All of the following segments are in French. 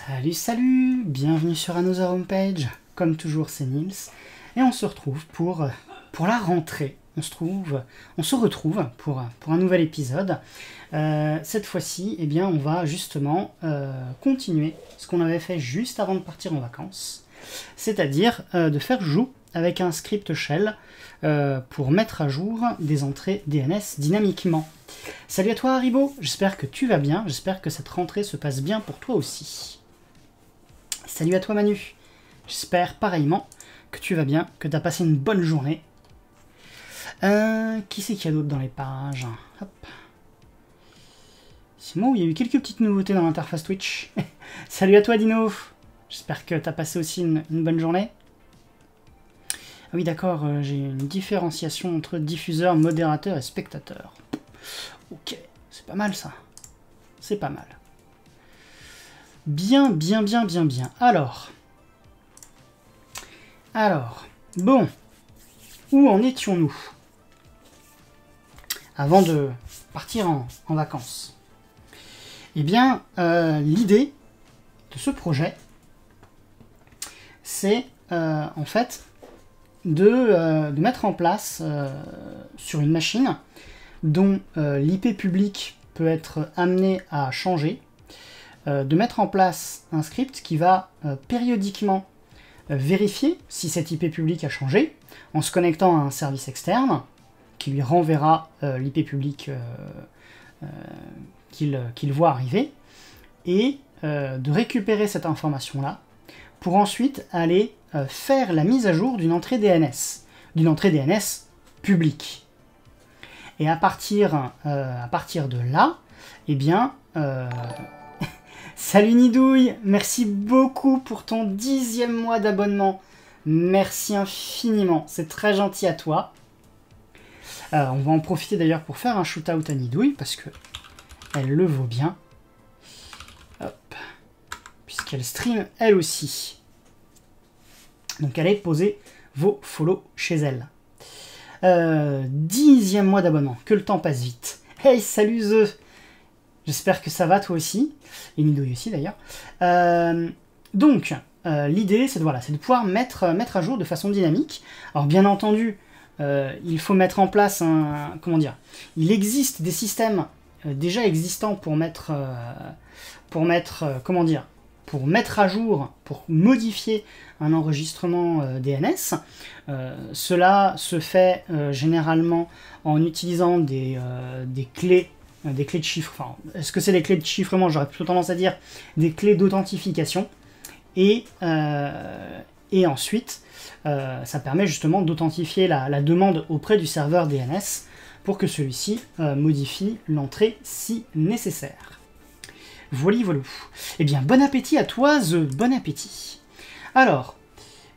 Salut, salut, bienvenue sur Another Homepage. Comme toujours, c'est Nils. Et on se retrouve pour la rentrée. On se retrouve pour un nouvel épisode. Cette fois-ci, eh bien, on va justement continuer ce qu'on avait fait juste avant de partir en vacances. C'est-à-dire de faire joue avec un script shell pour mettre à jour des entrées DNS dynamiquement. Salut à toi Haribo, j'espère que tu vas bien, j'espère que cette rentrée se passe bien pour toi aussi. Salut à toi Manu, j'espère pareillement que tu vas bien, que tu as passé une bonne journée. Qui c'est qu'il y a d'autre dans les pages? Hop. C'est moi où il y a eu quelques petites nouveautés dans l'interface Twitch. Salut à toi Dino, j'espère que tu as passé aussi une bonne journée. Ah oui d'accord, j'ai une différenciation entre diffuseur, modérateur et spectateur. Ok, c'est pas mal ça. C'est pas mal. Bien. Alors, bon, où en étions-nous avant de partir en vacances? Eh bien, l'idée de ce projet, c'est en fait de mettre en place sur une machine dont l'IP public peut être amené à changer, de mettre en place un script qui va périodiquement vérifier si cette IP public a changé en se connectant à un service externe qui lui renverra l'IP public qu'il voit arriver et de récupérer cette information-là pour ensuite aller faire la mise à jour d'une entrée DNS publique. Et à partir de là, eh bien, salut Nidouille, merci beaucoup pour ton 10e mois d'abonnement. Merci infiniment, c'est très gentil à toi. On va en profiter d'ailleurs pour faire un shoot-out à Nidouille, parce que elle le vaut bien. Hop. Puisqu'elle stream elle aussi. Donc allez poser vos follow chez elle. 10e mois d'abonnement, que le temps passe vite. Hey, salut The, j'espère que ça va toi aussi, et Nidouille aussi d'ailleurs. Donc, l'idée c'est de pouvoir mettre à jour de façon dynamique. Alors bien entendu, il faut mettre en place il existe des systèmes déjà existants pour mettre à jour, pour modifier un enregistrement DNS. Cela se fait généralement en utilisant des clés de chiffre. Enfin, est-ce que c'est des clés de chiffrement? J'aurais plutôt tendance à dire des clés d'authentification. Et ensuite, ça permet justement d'authentifier la demande auprès du serveur DNS pour que celui-ci modifie l'entrée si nécessaire. Voilà. Eh bien, bon appétit à toi, The. Bon appétit. Alors,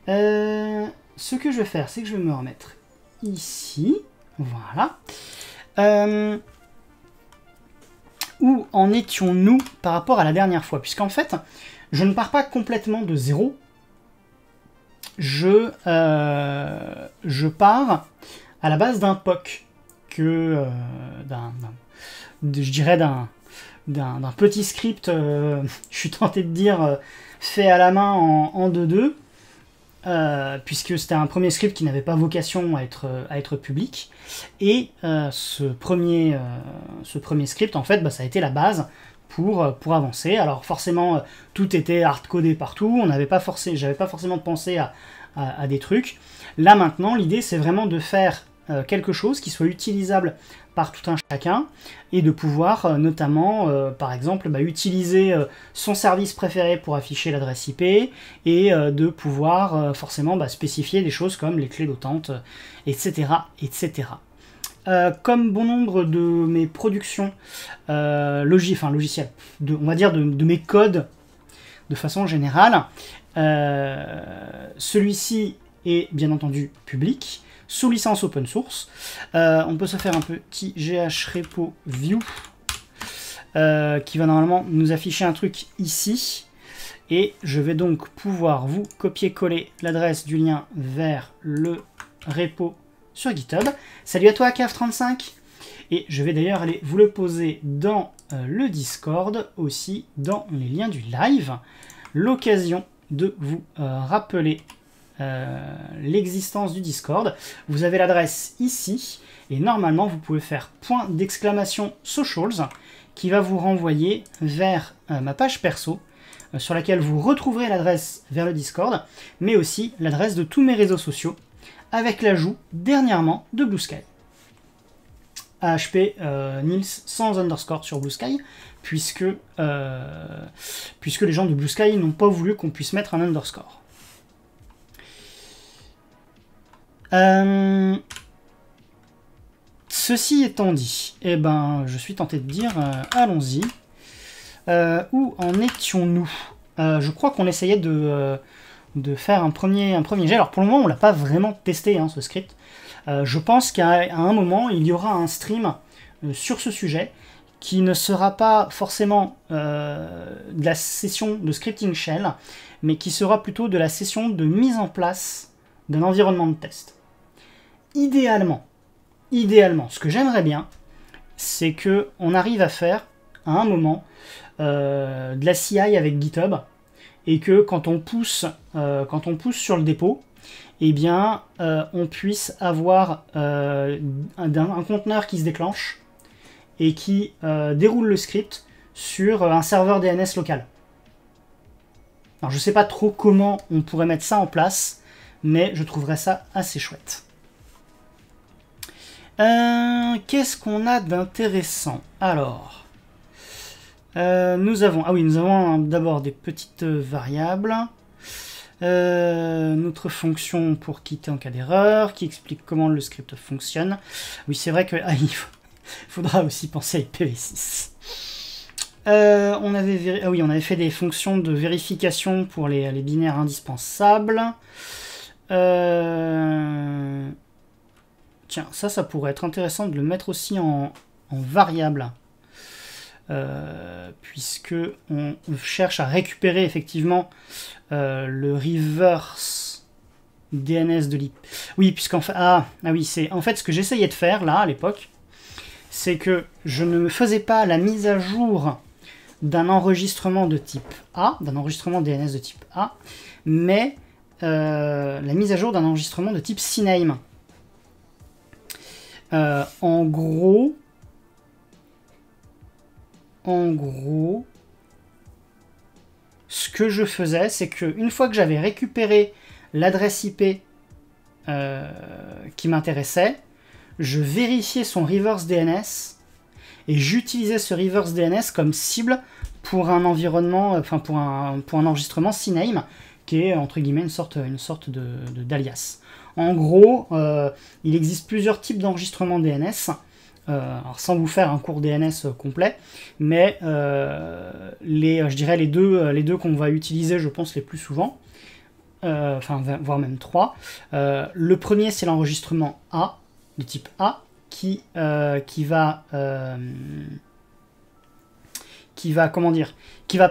ce que je vais faire, c'est que je vais me remettre ici. Voilà. Où en étions-nous par rapport à la dernière fois? Puisqu'en fait, je ne pars pas complètement de zéro. Je pars à la base d'un POC. Je dirais d'un petit script, je suis tenté de dire, fait à la main en 2.2, puisque c'était un premier script qui n'avait pas vocation à être public. Et ce premier script, en fait, ça a été la base pour avancer. Alors forcément, tout était hard-codé partout, j'avais pas forcément pensé à des trucs. Là maintenant, l'idée c'est vraiment de faire quelque chose qui soit utilisable par tout un chacun et de pouvoir notamment, par exemple, utiliser son service préféré pour afficher l'adresse IP et de pouvoir forcément spécifier des choses comme les clés d'authent, etc. Comme bon nombre de mes productions logicielles, on va dire de mes codes de façon générale, celui-ci est bien entendu public, sous licence open source. On peut se faire un petit gh-repo view qui va normalement nous afficher un truc ici. Et je vais donc pouvoir vous copier-coller l'adresse du lien vers le repo sur GitHub. Salut à toi, CAF35. Et je vais d'ailleurs aller vous le poser dans le Discord, aussi dans les liens du live. l'occasion de vous rappeler l'existence du Discord. Vous avez l'adresse ici, et normalement vous pouvez faire !socials qui va vous renvoyer vers ma page perso, sur laquelle vous retrouverez l'adresse vers le Discord, mais aussi l'adresse de tous mes réseaux sociaux, avec l'ajout dernièrement de Blue Sky. AHP Nils sans underscore sur Blue Sky, puisque les gens de Blue Sky n'ont pas voulu qu'on puisse mettre un underscore. Ceci étant dit, eh ben, je suis tenté de dire, allons-y. Où en étions-nous? Je crois qu'on essayait de faire un premier jet. Alors pour le moment, on ne l'a pas vraiment testé, hein, ce script. Je pense qu'à un moment, il y aura un stream sur ce sujet qui ne sera pas forcément de la session de scripting shell, mais qui sera plutôt de la session de mise en place d'un environnement de test. Idéalement, ce que j'aimerais bien, c'est qu'on arrive à faire, à un moment, de la CI avec GitHub, et que quand on pousse sur le dépôt, eh bien, on puisse avoir un conteneur qui se déclenche et qui déroule le script sur un serveur DNS local. Alors, je ne sais pas trop comment on pourrait mettre ça en place, mais je trouverais ça assez chouette. Qu'est-ce qu'on a d'intéressant? Alors, nous avons d'abord des petites variables. Notre fonction pour quitter en cas d'erreur, qui explique comment le script fonctionne. Oui, c'est vrai que il faudra aussi penser à IPv6. On avait fait des fonctions de vérification pour les binaires indispensables. Tiens, ça pourrait être intéressant de le mettre aussi en variable. Puisque on cherche à récupérer effectivement le reverse DNS de l'IP. Oui, puisqu'en fait, c'est en fait ce que j'essayais de faire là à l'époque, c'est que je ne me faisais pas la mise à jour d'un enregistrement de type A, d'un enregistrement DNS de type A, mais la mise à jour d'un enregistrement de type CNAME. En gros, ce que je faisais, c'est qu'une fois que j'avais récupéré l'adresse IP qui m'intéressait, je vérifiais son reverse DNS et j'utilisais ce reverse DNS comme cible pour un environnement, pour un enregistrement CNAME qui est entre guillemets une sorte d'alias. En gros, il existe plusieurs types d'enregistrement DNS. Alors sans vous faire un cours DNS complet, mais je dirais les deux qu'on va utiliser, je pense, les plus souvent, voire même trois. Le premier, c'est l'enregistrement A, de type A, qui va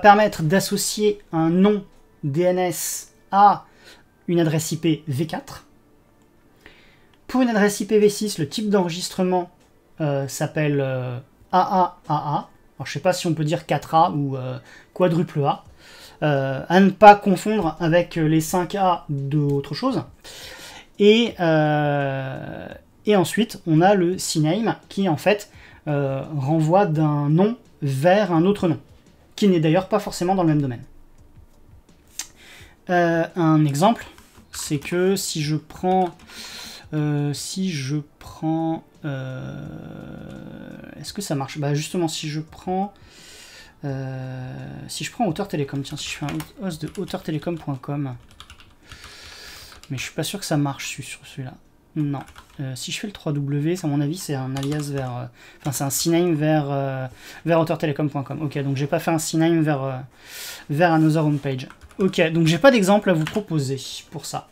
permettre d'associer un nom DNS à une adresse IP V4. Pour une adresse IPv6, le type d'enregistrement s'appelle AAAA. Alors, je ne sais pas si on peut dire 4A ou quadruple A. À ne pas confondre avec les 5A d'autre chose. Et ensuite, on a le CNAME qui, en fait, renvoie d'un nom vers un autre nom, qui n'est d'ailleurs pas forcément dans le même domaine. Un exemple, c'est que si je prends... est-ce que ça marche? Bah justement, si je prends Hauteur Télécom, tiens, si je fais un host de hauteurtelecom.com, mais je suis pas sûr que ça marche sur celui-là. Non. Si je fais le 3W, à mon avis, c'est un alias vers... c'est un CNAME vers hauteurtelecom.com. Ok, donc j'ai pas fait un CNAME vers Another Homepage. Ok, donc j'ai pas d'exemple à vous proposer pour ça.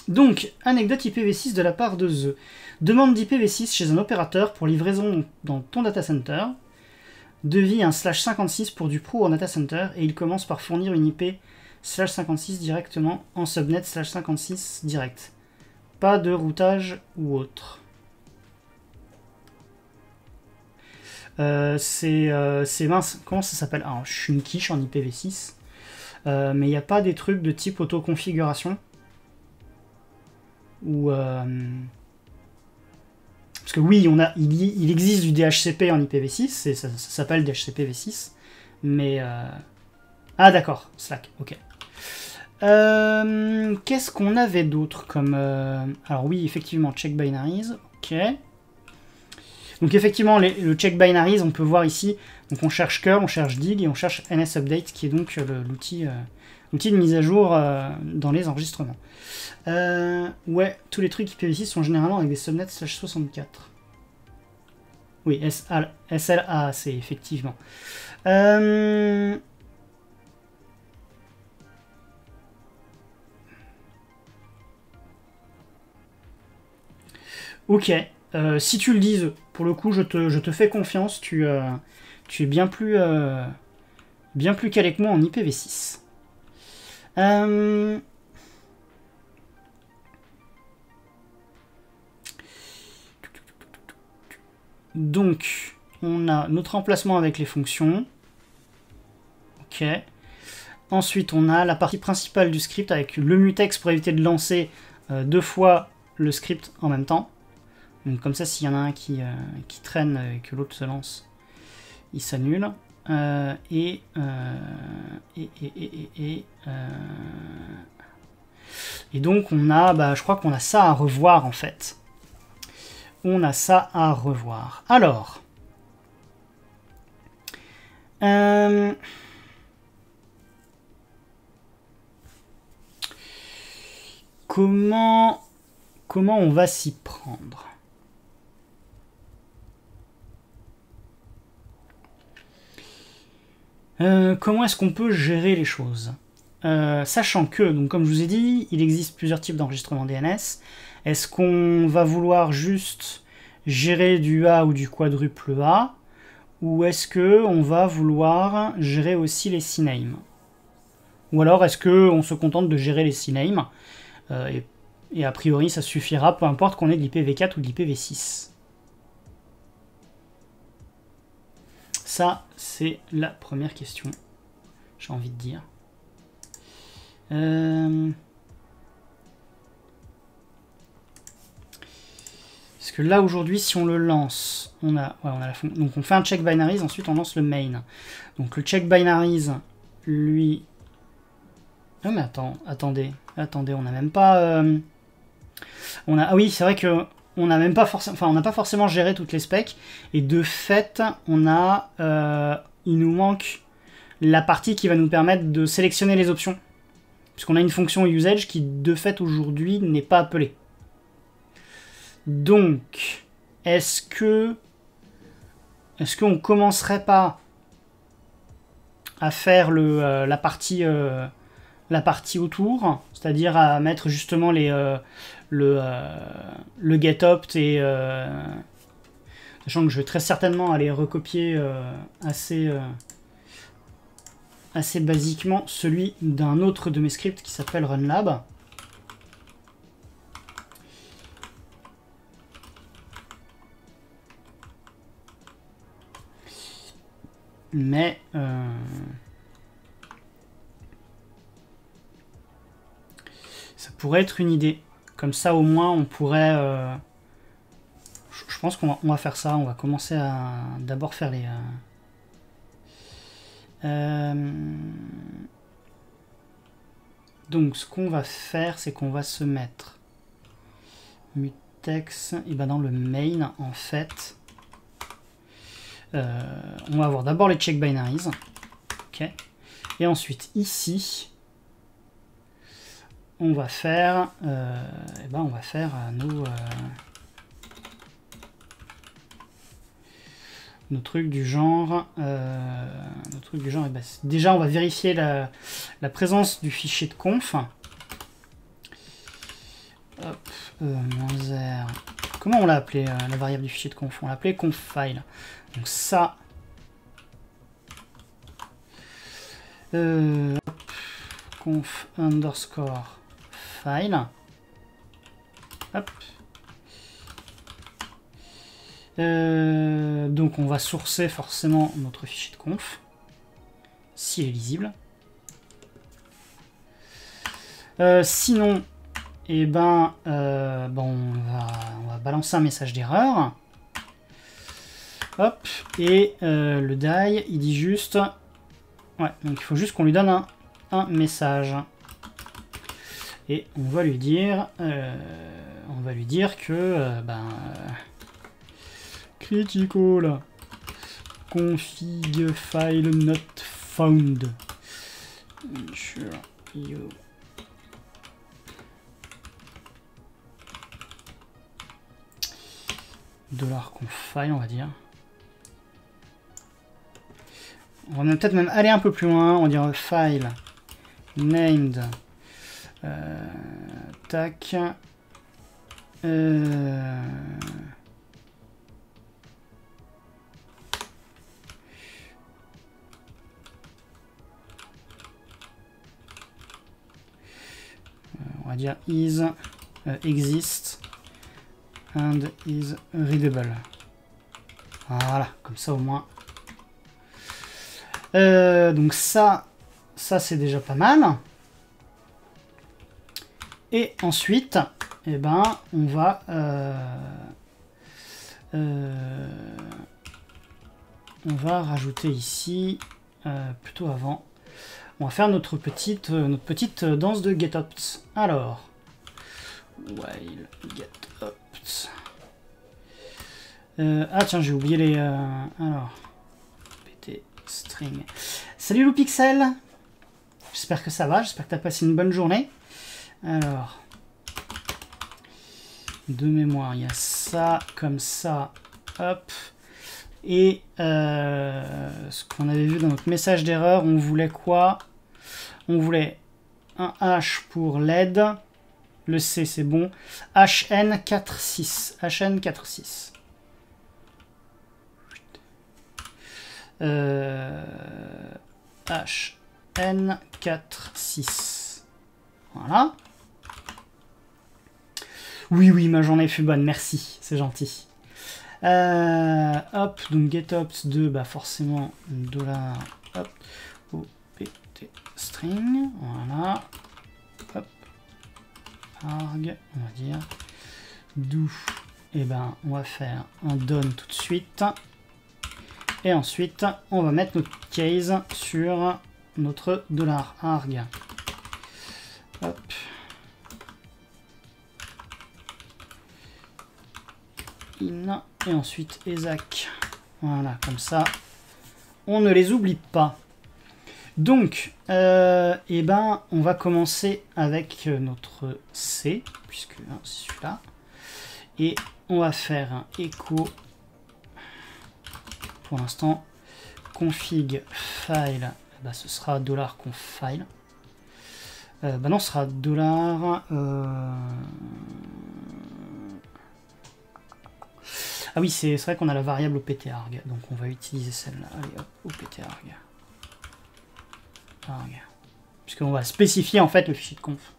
Donc, anecdote IPv6 de la part de The. Demande d'IPv6 chez un opérateur pour livraison dans ton data center. Devis un /56 pour du pro en data center et il commence par fournir une IP /56 directement en subnet /56 direct. Pas de routage ou autre. C'est mince, comment ça s'appelle? Alors, je suis une quiche en IPv6, mais il n'y a pas des trucs de type autoconfiguration ou parce que oui, il existe du DHCP en IPv6, ça s'appelle DHCP v6, mais ah d'accord, Slack, ok. Qu'est-ce qu'on avait d'autre comme alors oui, effectivement, check binaries, ok. Donc effectivement, le check binaries, on peut voir ici, donc on cherche curl, on cherche dig et on cherche nsupdate, qui est donc l'outil de mise à jour dans les enregistrements. Ouais, tous les trucs IPv6 sont généralement avec des subnets /64. Oui, SLA, c'est effectivement. Ok, si tu le dises, pour le coup, je te fais confiance, tu es bien plus calé que moi en IPv6. Donc, on a notre emplacement avec les fonctions. Ok. Ensuite, on a la partie principale du script avec le mutex pour éviter de lancer 2 fois le script en même temps. Donc, comme ça, s'il y en a un qui traîne et que l'autre se lance, il s'annule. Et donc, on a, je crois qu'on a ça à revoir en fait. On a ça à revoir. Alors, comment on va s'y prendre? Comment est-ce qu'on peut gérer les choses? Sachant que, donc comme je vous ai dit, il existe plusieurs types d'enregistrement DNS. Est-ce qu'on va vouloir juste gérer du A ou du quadruple A? Ou est-ce qu'on va vouloir gérer aussi les CNAME? Ou alors est-ce qu'on se contente de gérer les CNAME et a priori ça suffira, peu importe qu'on ait de l'IPv4 ou de l'IPv6. Ça, c'est la première question, j'ai envie de dire. Parce que là, aujourd'hui, si on le lance, on a la fonction. Donc on fait un check binaries, ensuite on lance le main. Donc le check binaries, lui... Oh mais attendez, on n'a même pas... Ah oui, c'est vrai que on n'a même pas forcément... Enfin, on n'a pas forcément géré toutes les specs. Et de fait, on a... il nous manque la partie qui va nous permettre de sélectionner les options. Puisqu'on a une fonction usage qui, de fait, aujourd'hui, n'est pas appelée. Donc, est-ce qu'on commencerait pas à faire la partie autour, c'est-à-dire à mettre justement le getopt et sachant que je vais très certainement aller recopier assez basiquement celui d'un autre de mes scripts qui s'appelle runlab. Mais ça pourrait être une idée. Comme ça, au moins, on pourrait... je pense qu'on va faire ça. On va commencer à d'abord faire les... Donc, ce qu'on va faire, c'est qu'on va se mettre mutex et ben dans le main, en fait... on va avoir d'abord les check binaries. Ok. Et ensuite, ici... on va faire, nos trucs du genre, déjà on va vérifier la présence du fichier de conf. Hop, -r. Comment on l'a appelé la variable du fichier de conf? On l'a appelé confile. Donc ça, conf underscore file. Hop. Donc on va sourcer forcément notre fichier de conf, s'il est lisible. Sinon, eh ben, bon, on va balancer un message d'erreur. Hop, et le die, il dit juste... Ouais, donc il faut juste qu'on lui donne un message. Et on va lui dire que critical config file not found. Ensure you $conf-file, on va dire. On va peut-être même aller un peu plus loin, on va dire file named tac on va dire is exist and is readable. Voilà, comme ça au moins. Donc ça c'est déjà pas mal. Et ensuite, eh ben, on va rajouter ici, plutôt avant, on va faire notre petite danse de getOpt. Alors, while getOpt. Ah tiens, j'ai oublié les... alors, pt string. Salut Loupixel, j'espère que ça va, j'espère que tu as passé une bonne journée. Alors, de mémoire, il y a ça, comme ça, hop. Et ce qu'on avait vu dans notre message d'erreur, on voulait quoi? On voulait un H pour LED, le C c'est bon, HN46, HN46. HN46. Voilà. Oui, ma journée fut bonne, merci, c'est gentil. Hop, donc getOpt de, bah forcément, $, hop, opt string, voilà, hop, arg, on va dire, do, et ben on va faire un done tout de suite, et ensuite on va mettre notre case sur notre $arg, hop. In, et ensuite exec. Voilà, comme ça, on ne les oublie pas. Donc, eh ben, on va commencer avec notre C, puisque hein, c'est celui-là. Et on va faire un echo, pour l'instant, config file, bah, ce sera $conf-file. Bah non, ce sera Ah oui, c'est vrai qu'on a la variable opt-arg, donc on va utiliser celle-là. Allez hop, opt-arg. Puisqu'on va spécifier en fait le fichier de conf.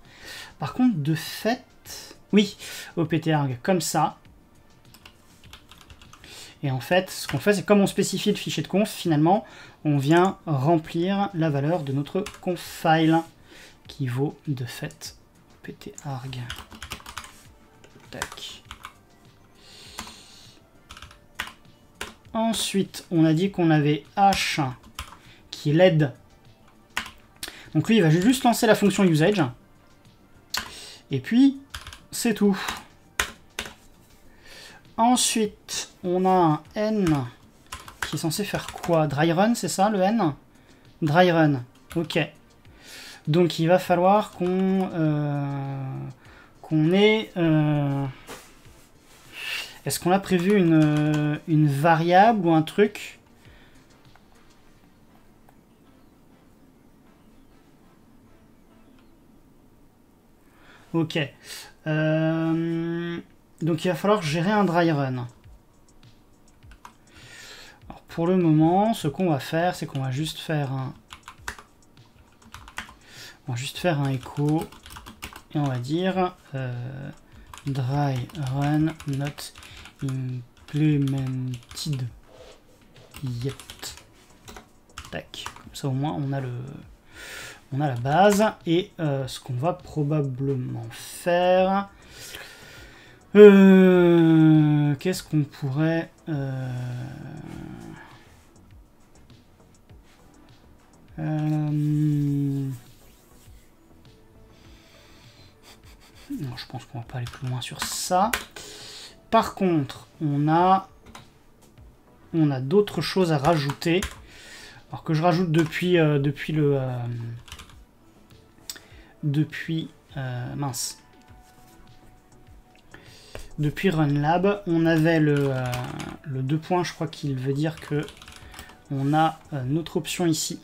Par contre, de fait, oui, opt-arg comme ça. Et en fait, ce qu'on fait, c'est comme on spécifie le fichier de conf, finalement, on vient remplir la valeur de notre conf-file, qui vaut de fait opt-arg. Tac. Ensuite, on a dit qu'on avait H qui est LED. Donc lui, il va juste lancer la fonction usage. Et puis, c'est tout. Ensuite, on a un N qui est censé faire quoi? Dry run, c'est ça le N? Dry run, ok. Donc il va falloir qu'on ait... Est-ce qu'on a prévu une variable ou un truc? Ok. Donc il va falloir gérer un dry run. Alors, pour le moment, ce qu'on va faire, c'est qu'on va juste faire un... On va juste faire un echo. Et on va dire... dry run not implemented yet. Tac. Comme ça au moins on a la base. Et ce qu'on va probablement faire. Qu'est-ce qu'on pourrait... Non, je pense qu'on va pas aller plus loin sur ça. Par contre, on a d'autres choses à rajouter. Alors que je rajoute depuis Depuis RunLab, on avait le 2 points, je crois qu'il veut dire que on a notre option ici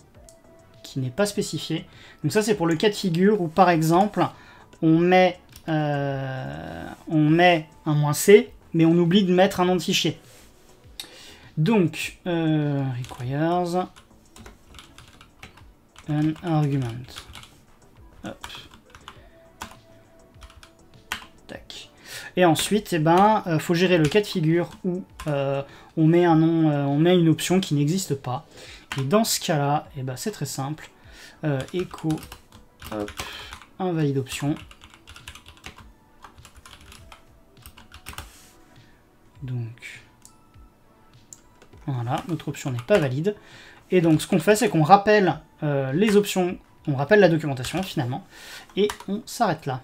qui n'est pas spécifiée. Donc ça c'est pour le cas de figure où par exemple on met un "-c", mais on oublie de mettre un nom de fichier. Donc requires an argument. Hop. Tac. Et ensuite, faut gérer le cas de figure où on met un nom, on met une option qui n'existe pas. Et dans ce cas-là, c'est très simple. Echo invalide option. Donc voilà, notre option n'est pas valide. Et donc ce qu'on fait, c'est qu'on rappelle les options, on rappelle la documentation finalement, et on s'arrête là.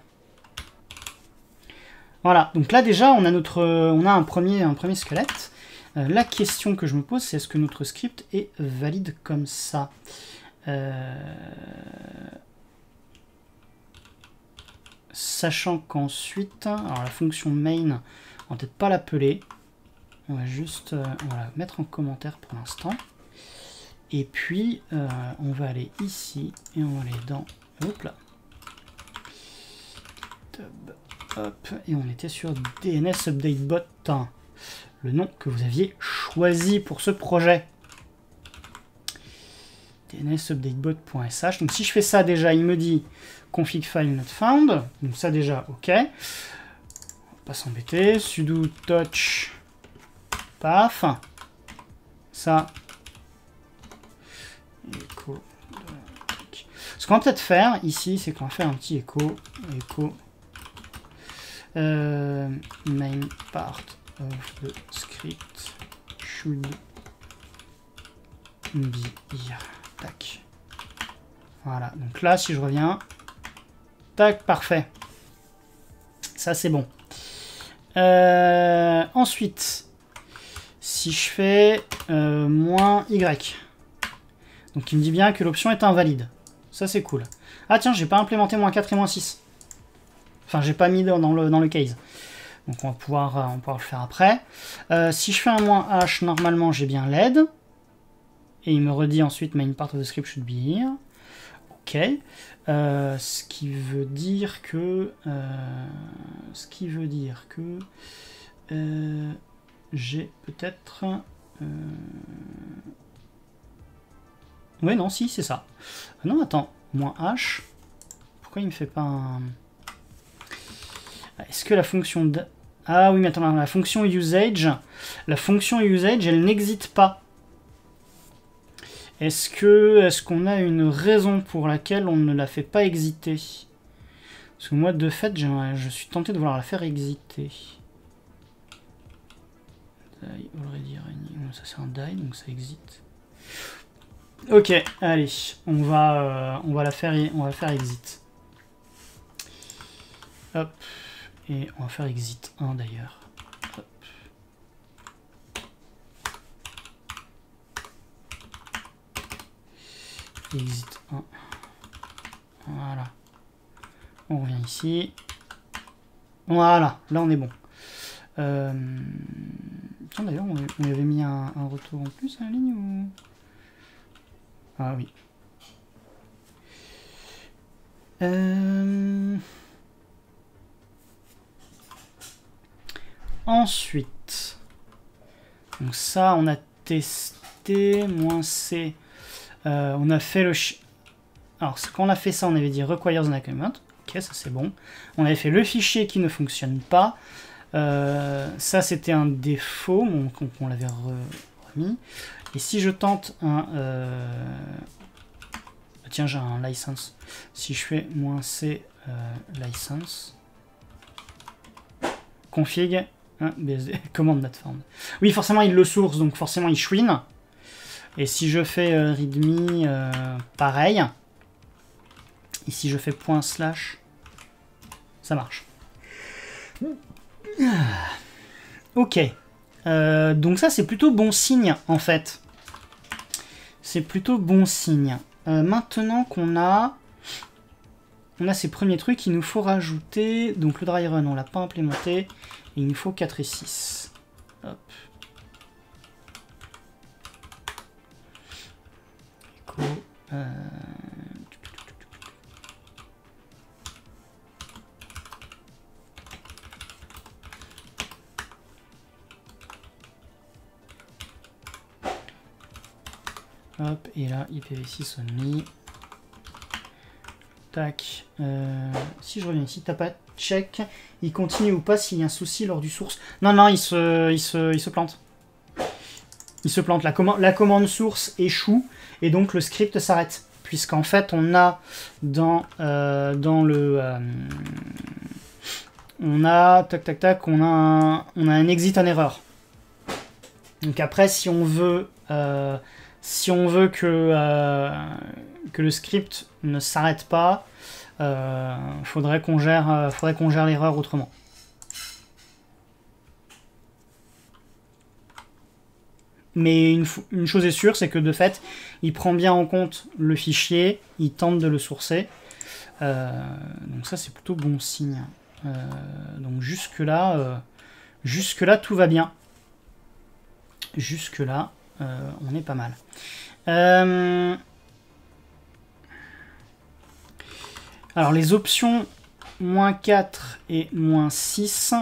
Voilà, donc là déjà on a un premier squelette. La question que je me pose, c'est est-ce que notre script est valide comme ça? Sachant qu'ensuite, alors la fonction main, on va peut-être pas l'appeler. On va juste on va la mettre en commentaire pour l'instant. Et puis on va aller ici et on va aller dans, hop là, hop, et on était sur DNS Update Bot, le nom que vous aviez choisi pour ce projet. DNSUpdateBot.sh. Donc si je fais ça déjà, il me dit config file not found. Donc ça déjà, ok. On va pas s'embêter. Sudo touch paf. Ça. Echo. Ce qu'on va peut-être faire ici, c'est qu'on va faire un petit echo. Main part of the script should be here. Tac. Voilà. Donc là, si je reviens, tac, parfait. Ça, c'est bon. Ensuite, si je fais -y, donc il me dit bien que l'option est invalide. Ça, c'est cool. Ah tiens, j'ai pas implémenté -4 et -6. Enfin, j'ai pas mis dans le case. Donc on va pouvoir le faire après. Si je fais un -h, normalement j'ai bien l'aide. Et il me redit ensuite main part of the script should be here. Ok. Ce qui veut dire que j'ai peut-être... Ouais, non, si, c'est ça. Non, attends. -h. Pourquoi il me fait pas un... Est-ce que la fonction... Ah oui, mais attends, la fonction usage, elle n'existe pas. Est-ce qu'on a une raison pour laquelle on ne la fait pas exiter? Parce que moi, de fait, je suis tenté de vouloir la faire exiter. Die already running. Ça, c'est un die, donc ça exite. Ok, allez, on va faire exit. Hop. Et on va faire exit 1 d'ailleurs. Exit 1. Voilà. On revient ici. Voilà, là on est bon. Tiens, d'ailleurs, on lui avait mis un retour en plus à la ligne ou... Ah oui. Ensuite, donc ça, on a testé, -c. On a fait le... Alors, quand on a fait ça, on avait dit requires an argument. Ok, ça c'est bon. On avait fait le fichier qui ne fonctionne pas. Ça, c'était un défaut, on l'avait remis. Et si je tente un... tiens, j'ai un license. Si je fais -c license, config, BSD, commande not found. Oui, forcément, il le source, donc forcément, il chouine. Et si je fais readme, pareil. Et si je fais // ça marche. Ok. Donc ça, c'est plutôt bon signe, en fait. C'est plutôt bon signe. Maintenant qu'on a... On a ces premiers trucs, il nous faut rajouter... Donc le dry run, on l'a pas implémenté. Et il nous faut 4 et 6. Hop. Echo, hop, et là, IPv6 only. Tac. Si je reviens ici, t'as pas check. Il continue ou pas s'il y a un souci lors du source. Non, non, il se plante. Il se plante. La commande source échoue et donc le script s'arrête. Puisqu'en fait, on a dans le... on a... Tac, tac, tac. On a un exit en erreur. Donc après, si on veut que le script ne s'arrête pas, faudrait qu'on gère l'erreur autrement. Mais une chose est sûre, c'est que de fait, il prend bien en compte le fichier, il tente de le sourcer. Donc ça, c'est plutôt bon signe. Donc jusque-là, tout va bien. Jusque-là, on est pas mal. Alors les options -4 et -6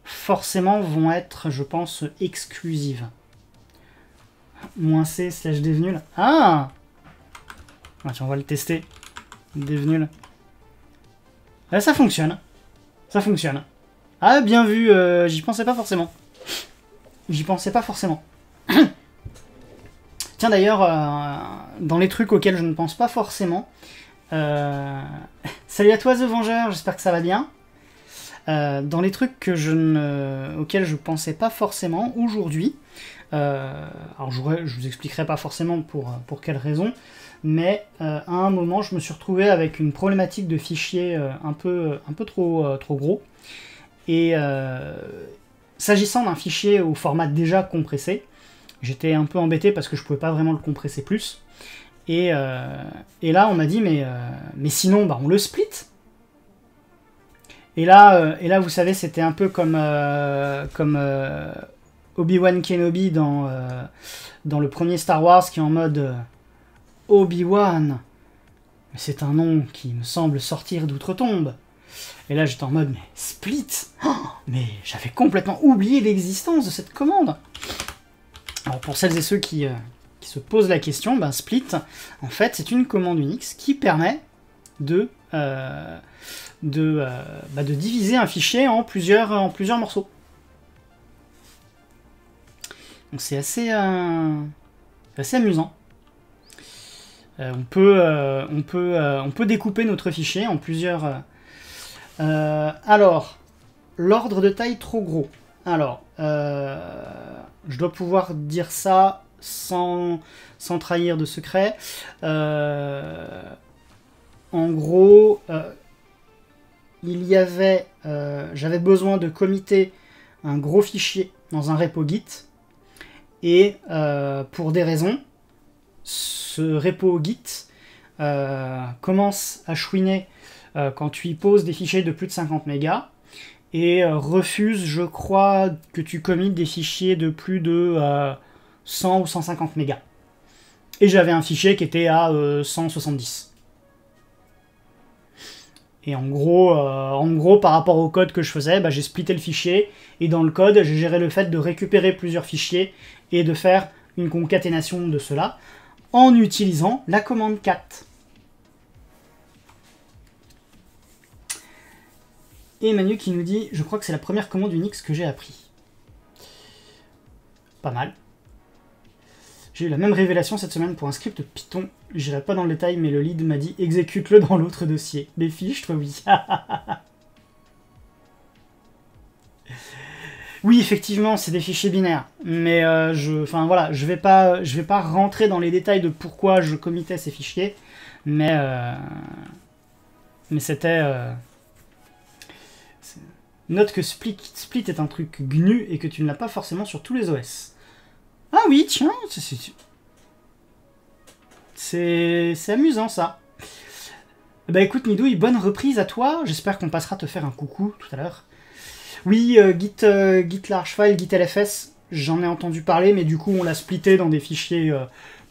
forcément vont être, je pense, exclusives. -c / devnul. Ah, tiens, on va le tester. Devnul. Là, ça fonctionne. Ça fonctionne. Ah, bien vu, j'y pensais pas forcément. J'y pensais pas forcément. Tiens, d'ailleurs, dans les trucs auxquels je ne pense pas forcément... Salut à toi, The Vengeur, j'espère que ça va bien. Dans les trucs que auxquels je pensais pas forcément aujourd'hui, alors je vous expliquerai pas forcément pour quelle raison, mais à un moment, je me suis retrouvé avec une problématique de fichier un peu trop gros. Et s'agissant d'un fichier au format déjà compressé, j'étais un peu embêté parce que je pouvais pas vraiment le compresser plus. Et là, on m'a dit, mais sinon, bah, on le split. Et là, vous savez, c'était un peu comme Obi-Wan Kenobi dans le premier Star Wars, qui est en mode Obi-Wan. C'est un nom qui me semble sortir d'outre-tombe. Et là, j'étais en mode, mais split, oh, mais j'avais complètement oublié l'existence de cette commande. Alors, pour celles et ceux qui se posent la question, ben, split, en fait, c'est une commande Unix qui permet de diviser un fichier en plusieurs morceaux. Donc c'est assez amusant. On peut découper notre fichier en plusieurs... alors, l'ordre de taille trop gros. Alors, je dois pouvoir dire ça sans trahir de secret. En gros, j'avais besoin de committer un gros fichier dans un repo Git, et pour des raisons, ce repo Git commence à chouiner quand tu y poses des fichiers de plus de 50 mégas, et refuse, je crois, que tu commites des fichiers de plus de 100 ou 150 mégas. Et j'avais un fichier qui était à 170. Et en gros, par rapport au code que je faisais, bah, j'ai splitté le fichier, et dans le code, j'ai géré le fait de récupérer plusieurs fichiers et de faire une concaténation de cela en utilisant la commande cat. Et Manu qui nous dit, je crois que c'est la première commande Unix que j'ai appris. Pas mal. J'ai eu la même révélation cette semaine pour un script Python. J'irai pas dans le détail, mais le lead m'a dit exécute-le dans l'autre dossier. Les fiches, toi, oui. Oui, effectivement, c'est des fichiers binaires. Mais voilà, je vais pas rentrer dans les détails de pourquoi je committais ces fichiers. Mais c'était... Note que Split est un truc GNU et que tu ne l'as pas forcément sur tous les OS. Ah oui, tiens, c'est amusant ça. Bah écoute Nidouille, bonne reprise à toi. J'espère qu'on passera te faire un coucou tout à l'heure. Oui, Git large file, Git LFS, j'en ai entendu parler, mais du coup on l'a splitté dans des fichiers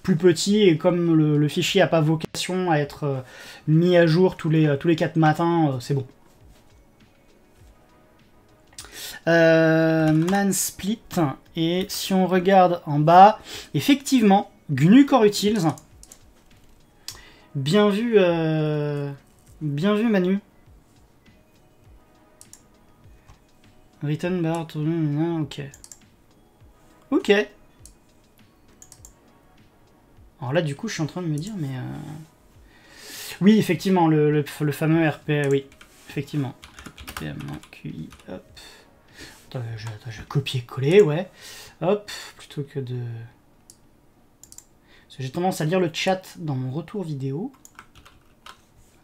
plus petits, et comme le fichier n'a pas vocation à être mis à jour tous les 4 matins, c'est bon. Mansplit, et si on regarde en bas, effectivement, GNU Core Utils. Bien vu Manu. Written bar, ok. Ok. Alors là, du coup, je suis en train de me dire, mais... Oui, effectivement, le fameux RP, oui, effectivement. RPM-QI, hop. Attends, je vais copier-coller, ouais. Hop, plutôt que de... Parce que j'ai tendance à lire le chat dans mon retour vidéo.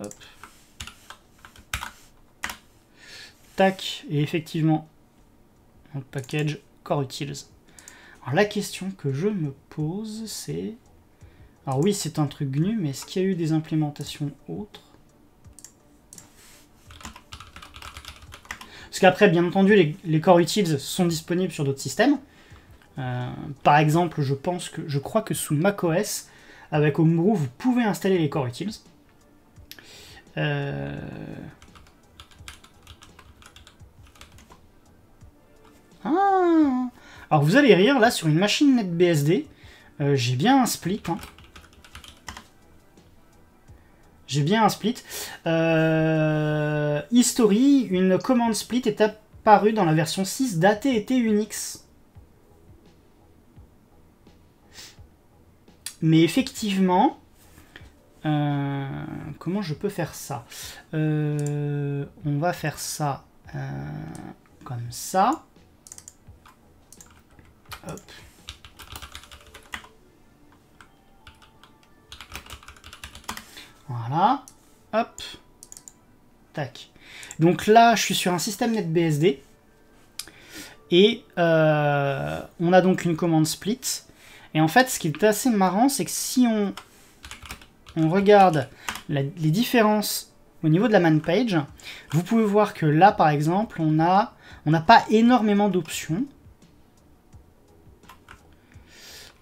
Hop. Tac, et effectivement, dans le package Core Utils. Alors la question que je me pose, c'est... Alors oui, c'est un truc GNU, mais est-ce qu'il y a eu des implémentations autres? Parce qu'après, bien entendu, les Core Utils sont disponibles sur d'autres systèmes. Par exemple, je crois que sous macOS, avec Homebrew, vous pouvez installer les Core Utils. Ah. Alors vous allez rire, là, sur une machine NetBSD, j'ai bien un split. Hein. J'ai bien un split. History, une commande split est apparue dans la version 6 d'AT&T Unix. Mais effectivement, comment je peux faire ça? On va faire ça comme ça. Hop. Voilà, hop, tac. Donc là, je suis sur un système NetBSD. Et on a donc une commande split. Et en fait, ce qui est assez marrant, c'est que si on regarde les différences au niveau de la man page, vous pouvez voir que là, par exemple, on n'a pas énormément d'options.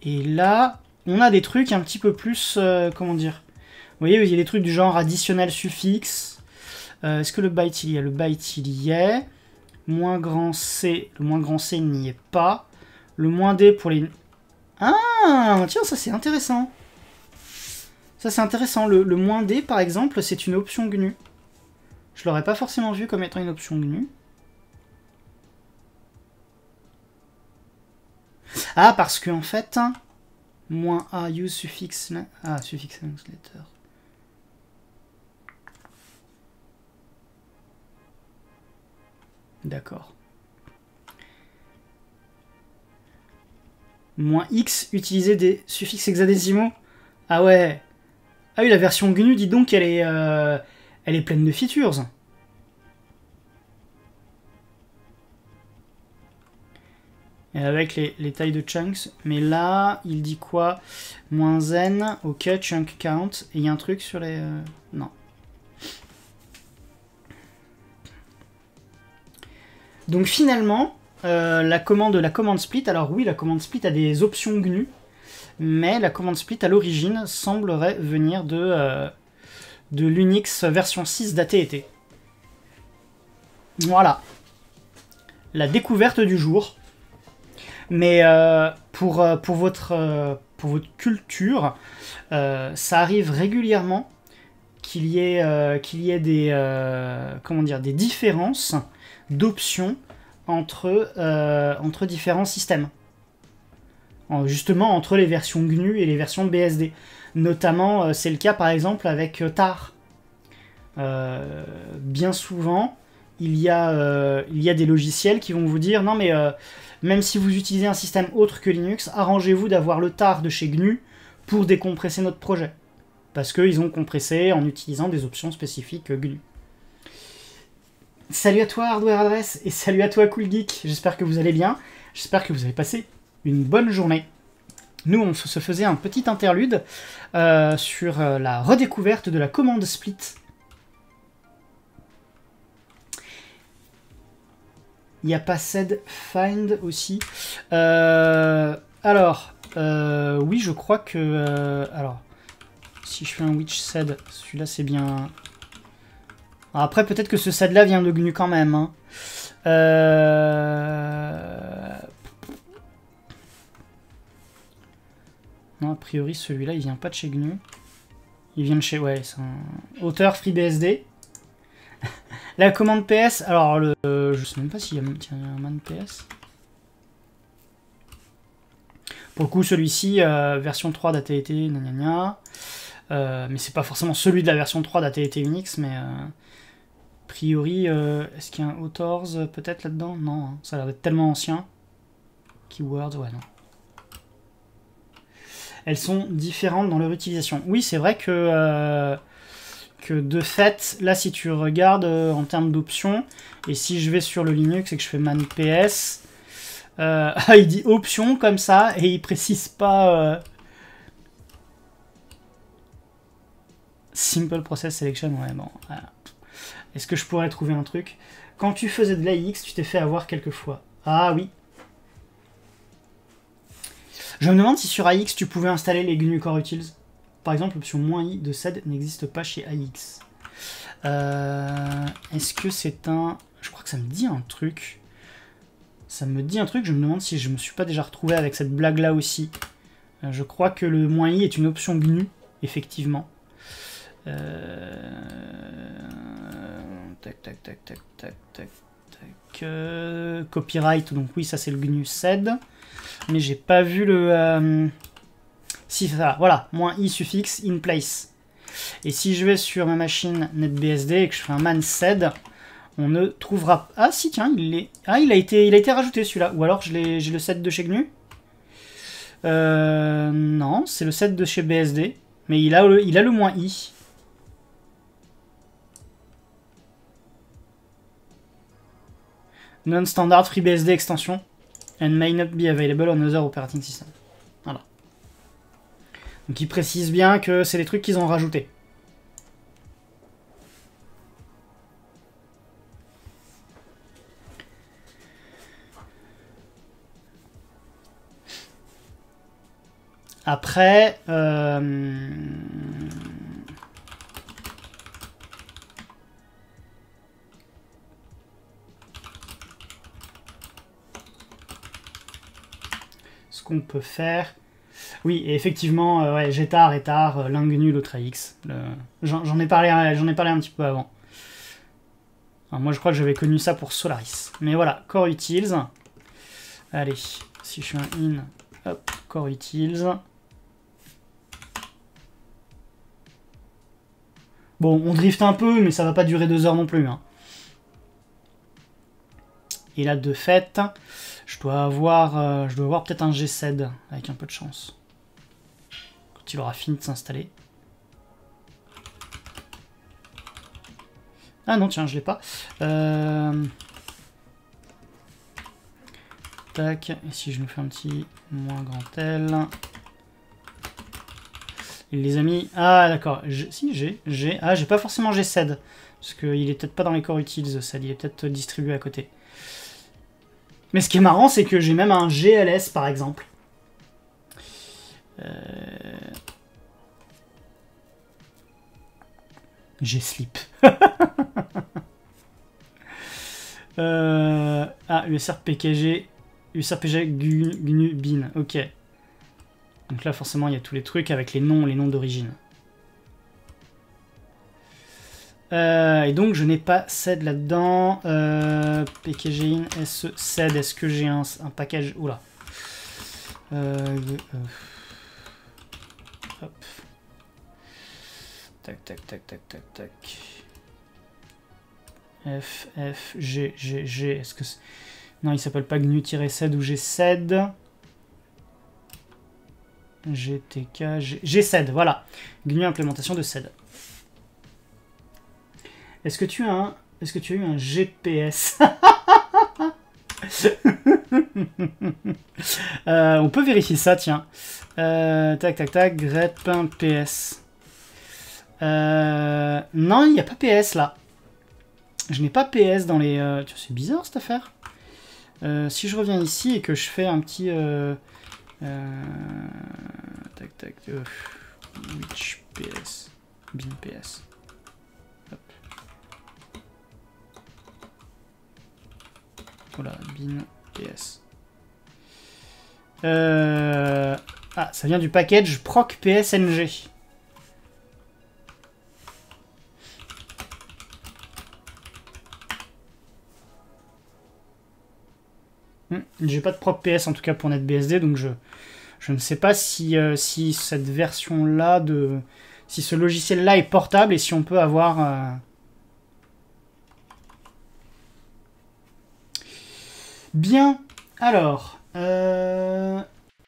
Et là, on a des trucs un petit peu plus, comment dire... Vous voyez, il y a des trucs du genre additionnel suffixe. Est-ce que le byte, il y a? Le byte, il y est. Moins grand C. Le moins grand C n'y est pas. Le moins D pour les... Ah, tiens, ça c'est intéressant. Ça c'est intéressant. Le moins D, par exemple, c'est une option GNU. Je l'aurais pas forcément vu comme étant une option GNU. Ah, parce que en fait... Moins A, use suffix... Ah, suffix letter. D'accord. Moins X, utiliser des suffixes hexadécimaux. Ah ouais. Ah oui, la version GNU, dis donc, elle est pleine de features. Et avec les tailles de chunks. Mais là, il dit quoi? Moins N, ok, chunk count. Et il y a un truc sur les... non. Donc finalement, la commande split, alors oui, la commande split a des options GNU, mais la commande split à l'origine semblerait venir de l'Unix version 6 d'AT&T. Voilà. La découverte du jour. Mais pour votre culture, ça arrive régulièrement qu'il y ait des, comment dire, des différences d'options entre différents systèmes. Justement entre les versions GNU et les versions BSD. Notamment, c'est le cas par exemple avec TAR. Bien souvent, il y a des logiciels qui vont vous dire non mais même si vous utilisez un système autre que Linux, arrangez-vous d'avoir le TAR de chez GNU pour décompresser notre projet. Parce qu'ils ont compressé en utilisant des options spécifiques GNU. Salut à toi Hardware Adresse et salut à toi Cool Geek, j'espère que vous allez bien, j'espère que vous avez passé une bonne journée. Nous on se faisait un petit interlude sur la redécouverte de la commande split. Il n'y a pas sed find aussi. Alors, oui je crois que... alors, si je fais un which sed, celui-là c'est bien... Après, peut-être que ce sed-là vient de GNU quand même. Hein. Non, a priori, celui-là, il vient pas de chez GNU. Il vient de chez... Ouais, c'est un auteur FreeBSD. La commande PS... Alors, je sais même pas s'il y a un man PS. Pour le coup, celui-ci, version 3 d'AT&T, gna. Mais c'est pas forcément celui de la version 3 d'AT&T Unix, mais... A priori, est-ce qu'il y a un authors peut-être là-dedans? Non, hein, ça a l'air d'être tellement ancien. Keywords, ouais, non. Elles sont différentes dans leur utilisation. Oui, c'est vrai que de fait, là, si tu regardes en termes d'options, et si je vais sur le Linux et que je fais man PS, il dit options comme ça, et il précise pas... Simple Process Selection, ouais, bon... Est-ce que je pourrais trouver un truc? Quand tu faisais de l'AIX, tu t'es fait avoir quelques fois. Ah oui. Je me demande si sur AIX, tu pouvais installer les GNU Core Utils. Par exemple, l'option -i de sed n'existe pas chez AIX. Est-ce que c'est un... Je crois que ça me dit un truc. Ça me dit un truc, je me demande si je me suis pas déjà retrouvé avec cette blague-là aussi. Je crois que le -i est une option GNU, effectivement. Copyright, donc oui, ça c'est le GNU sed. Mais j'ai pas vu le... Si, ça, voilà, -i suffixe in place. Et si je vais sur ma machine NetBSD et que je fais un man sed, on ne trouvera... Ah si, tiens, il a été rajouté celui-là. Ou alors j'ai le sed de chez GNU. Non, c'est le sed de chez BSD. Mais il a le -i. Non-standard FreeBSD extension and may not be available on other operating system. Voilà. Donc il précise bien que c'est des trucs qu'ils ont rajoutés. Après... qu'on peut faire. Oui, et effectivement, ouais, GTAR et TAR, l'un GNU, l'autre AX. J'en ai parlé un petit peu avant. Alors, moi, je crois que j'avais connu ça pour Solaris. Mais voilà, Core Utils. Allez, si je fais un in, hop, Core Utils. Bon, on drift un peu, mais ça va pas durer 2 heures non plus. Hein. Et là, de fait... Je dois avoir peut-être un G-SED avec un peu de chance. Quand il aura fini de s'installer. Ah non, tiens, je l'ai pas. Tac, et si je nous fais un petit moins grand L. Il les a mis... Ah d'accord, si j'ai... Ah, j'ai pas forcément G-SED. Parce qu'il est peut-être pas dans les Core Utils, ça, il est peut-être distribué à côté. Mais ce qui est marrant, c'est que j'ai même un GLS, par exemple. G-Slip. Ah, USRPKG, GNU bin, ok. Donc là, forcément, il y a tous les trucs avec les noms d'origine. Et donc je n'ai pas sed là-dedans. PKGin SE sed. Est-ce que j'ai un package? Oula. Hop. Tac, tac, tac, tac, tac, tac. F, F, G, G, G. Est-ce que non, il s'appelle pas GNU-sed ou GSED. GTK, GSED, voilà. GNU implémentation de sed. Est-ce que tu as eu un GPS? On peut vérifier ça, tiens. Tac, tac, tac, grep.ps. Non, il n'y a pas PS là. Je n'ai pas PS dans les... C'est bizarre cette affaire. Si je reviens ici et que je fais un petit... tac, tac. Which PS? Bin PS. Hop. Voilà, bin PS. Ah, ça vient du package proc PSNG. J'ai pas de proc PS en tout cas pour NetBSD, donc je ne sais pas si, si cette version-là si ce logiciel-là est portable et si on peut avoir... Bien, alors...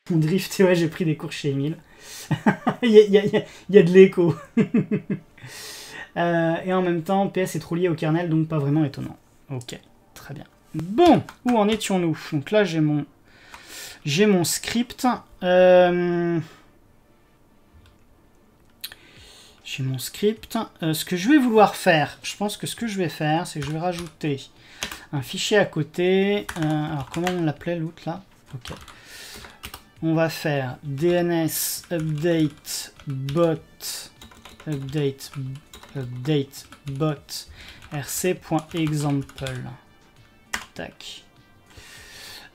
Drift, ouais, j'ai pris des cours chez Emile. il y a de l'écho. Et en même temps, PS est trop lié au kernel, donc pas vraiment étonnant. Ok, très bien. Bon, où en étions-nous? Donc là, j'ai mon script. J'ai mon script. Ce que je vais vouloir faire, je pense que ce que je vais faire, c'est que je vais rajouter un fichier à côté. Alors, comment on l'appelait l'autre là? Ok. On va faire DNS update bot rc.example. Tac.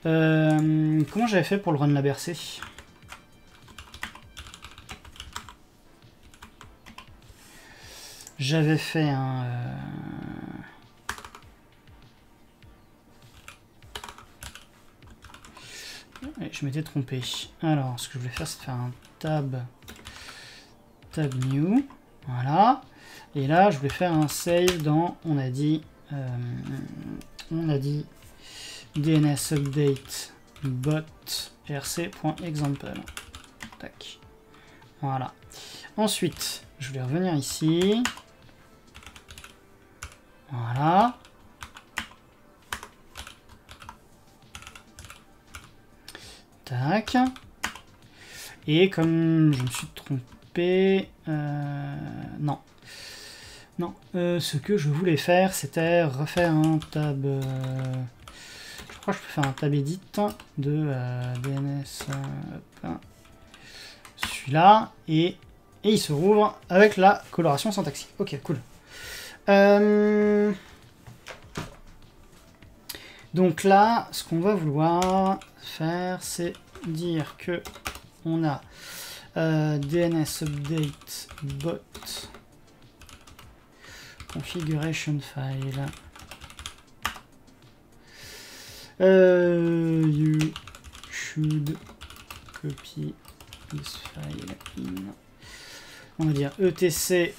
Comment j'avais fait pour le run la BRC? J'avais fait un... je m'étais trompé. Alors, ce que je voulais faire, c'est faire un tab new. Voilà. Et là, je voulais faire un save dans... On a dit DNS update bot rc.example. Tac. Voilà. Ensuite, je vais revenir ici. Voilà. Tac. Et comme je me suis trompé... non. Non. Ce que je voulais faire, c'était refaire un tab... je crois que je peux faire un tab edit de DNS. Celui-là. Et il se rouvre avec la coloration syntaxique. Ok, cool. Donc là, ce qu'on va vouloir faire, c'est dire que on a DNS update bot configuration file. You should copy this file in. On va dire etc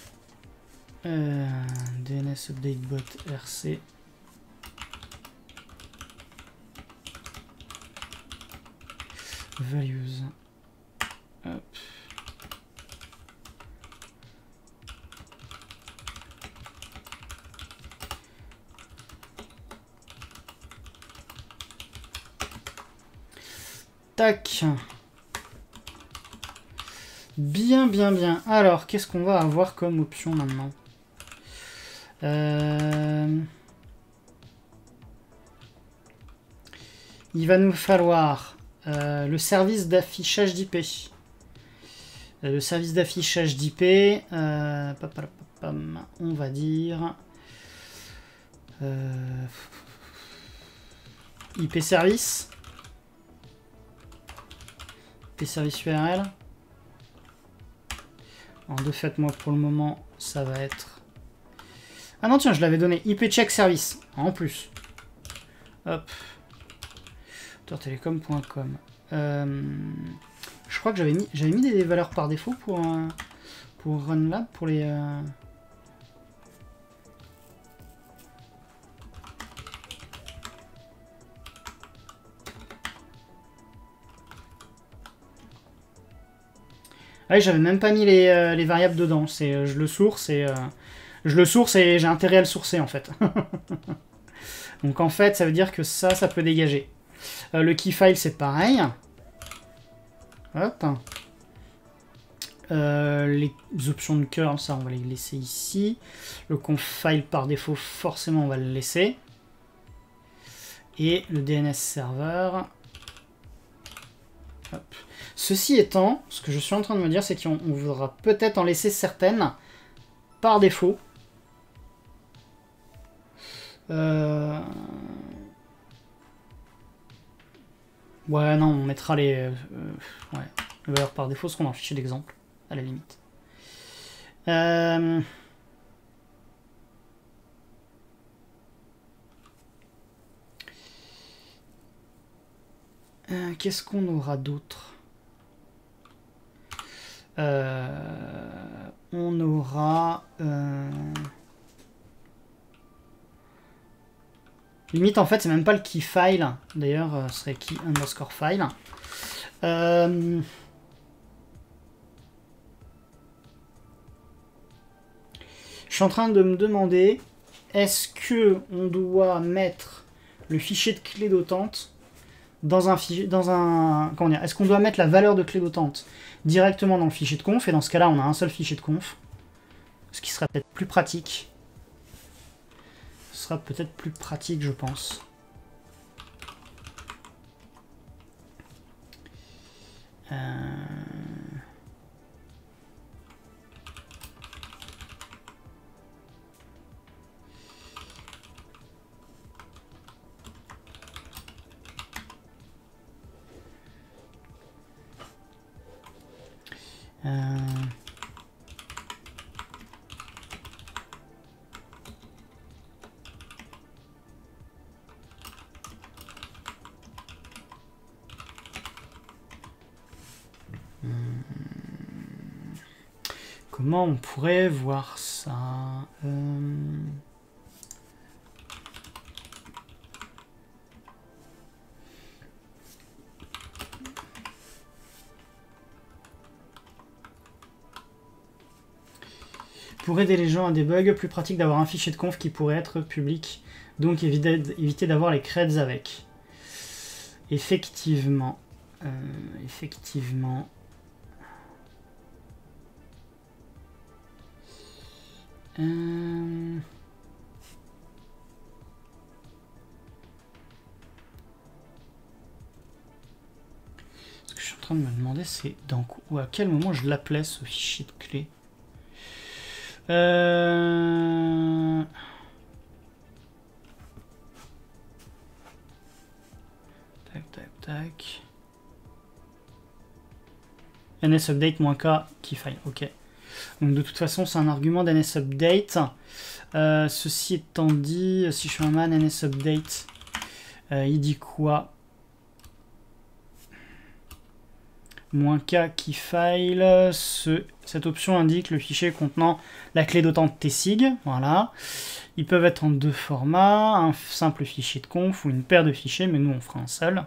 DNS update bot rc. Values. Hop. Tac. Bien, bien, bien. Alors, qu'est-ce qu'on va avoir comme option maintenant? Il va nous falloir le service d'affichage d'IP. Le service d'affichage d'IP, on va dire IP service. IP service URL. Alors de fait, moi pour le moment, ça va être Ah non, tiens, je l'avais donné. IP check service. En plus. Hop. Telecom.com. Je crois que j'avais mis des valeurs par défaut pour RunLab, pour les... Ah oui, j'avais même pas mis les variables dedans. C'est je le source et j'ai intérêt à le sourcer en fait. Donc en fait, ça veut dire que ça peut dégager. Le key file, c'est pareil. Hop. Les options de curl, ça, on va les laisser ici. Le conf file, par défaut, forcément, on va le laisser. Et le DNS serveur. Hop. Ceci étant, ce que je suis en train de me dire, c'est qu'on voudra peut-être en laisser certaines par défaut. Ouais, non, on mettra les valeurs par défaut, ce qu'on en fichier d'exemple, à la limite. Qu'est-ce qu'on aura d'autre? On aura... Limite, en fait, c'est même pas le key file. D'ailleurs, ce serait key underscore file. Je suis en train de me demander, est-ce que on doit mettre le fichier de clé d'autante dans un fichier, comment dire, est-ce qu'on doit mettre la valeur de clé d'autante directement dans le fichier de conf, et dans ce cas-là, on a un seul fichier de conf, ce qui sera peut-être plus pratique. Ce sera peut-être plus pratique, je pense. Comment on pourrait voir ça? Pour aider les gens à débug, plus pratique d'avoir un fichier de conf qui pourrait être public, donc éviter d'avoir les creds avec. Effectivement. Effectivement. Ce que je suis en train de me demander, c'est ou à quel moment je l'appelais ce fichier de clé. Tac, tac, tac. NSUpdate-k keyfile, ok. Donc de toute façon, c'est un argument d'NSUpdate. Ceci étant dit, si je fais un man NSUpdate, il dit quoi? -k keyfile, cette option indique le fichier contenant la clé d'autante tsig. Voilà. Ils peuvent être en deux formats, un simple fichier de conf ou une paire de fichiers, mais nous on fera un seul.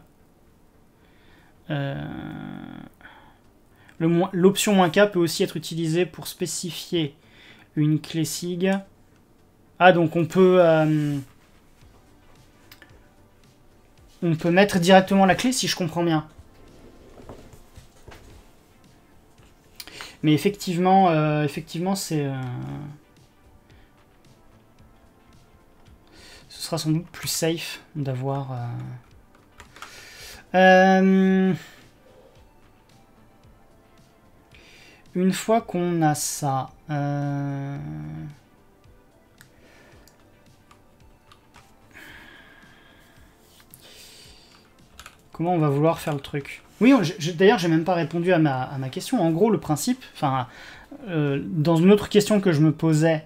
L'option -k peut aussi être utilisée pour spécifier une clé SIG. Ah, donc on peut mettre directement la clé si je comprends bien. Mais effectivement, c'est... ce sera sans doute plus safe d'avoir... Une fois qu'on a ça... Comment on va vouloir faire le truc? Oui, d'ailleurs, j'ai même pas répondu à ma question. En gros, le principe, enfin, dans une autre question que je me posais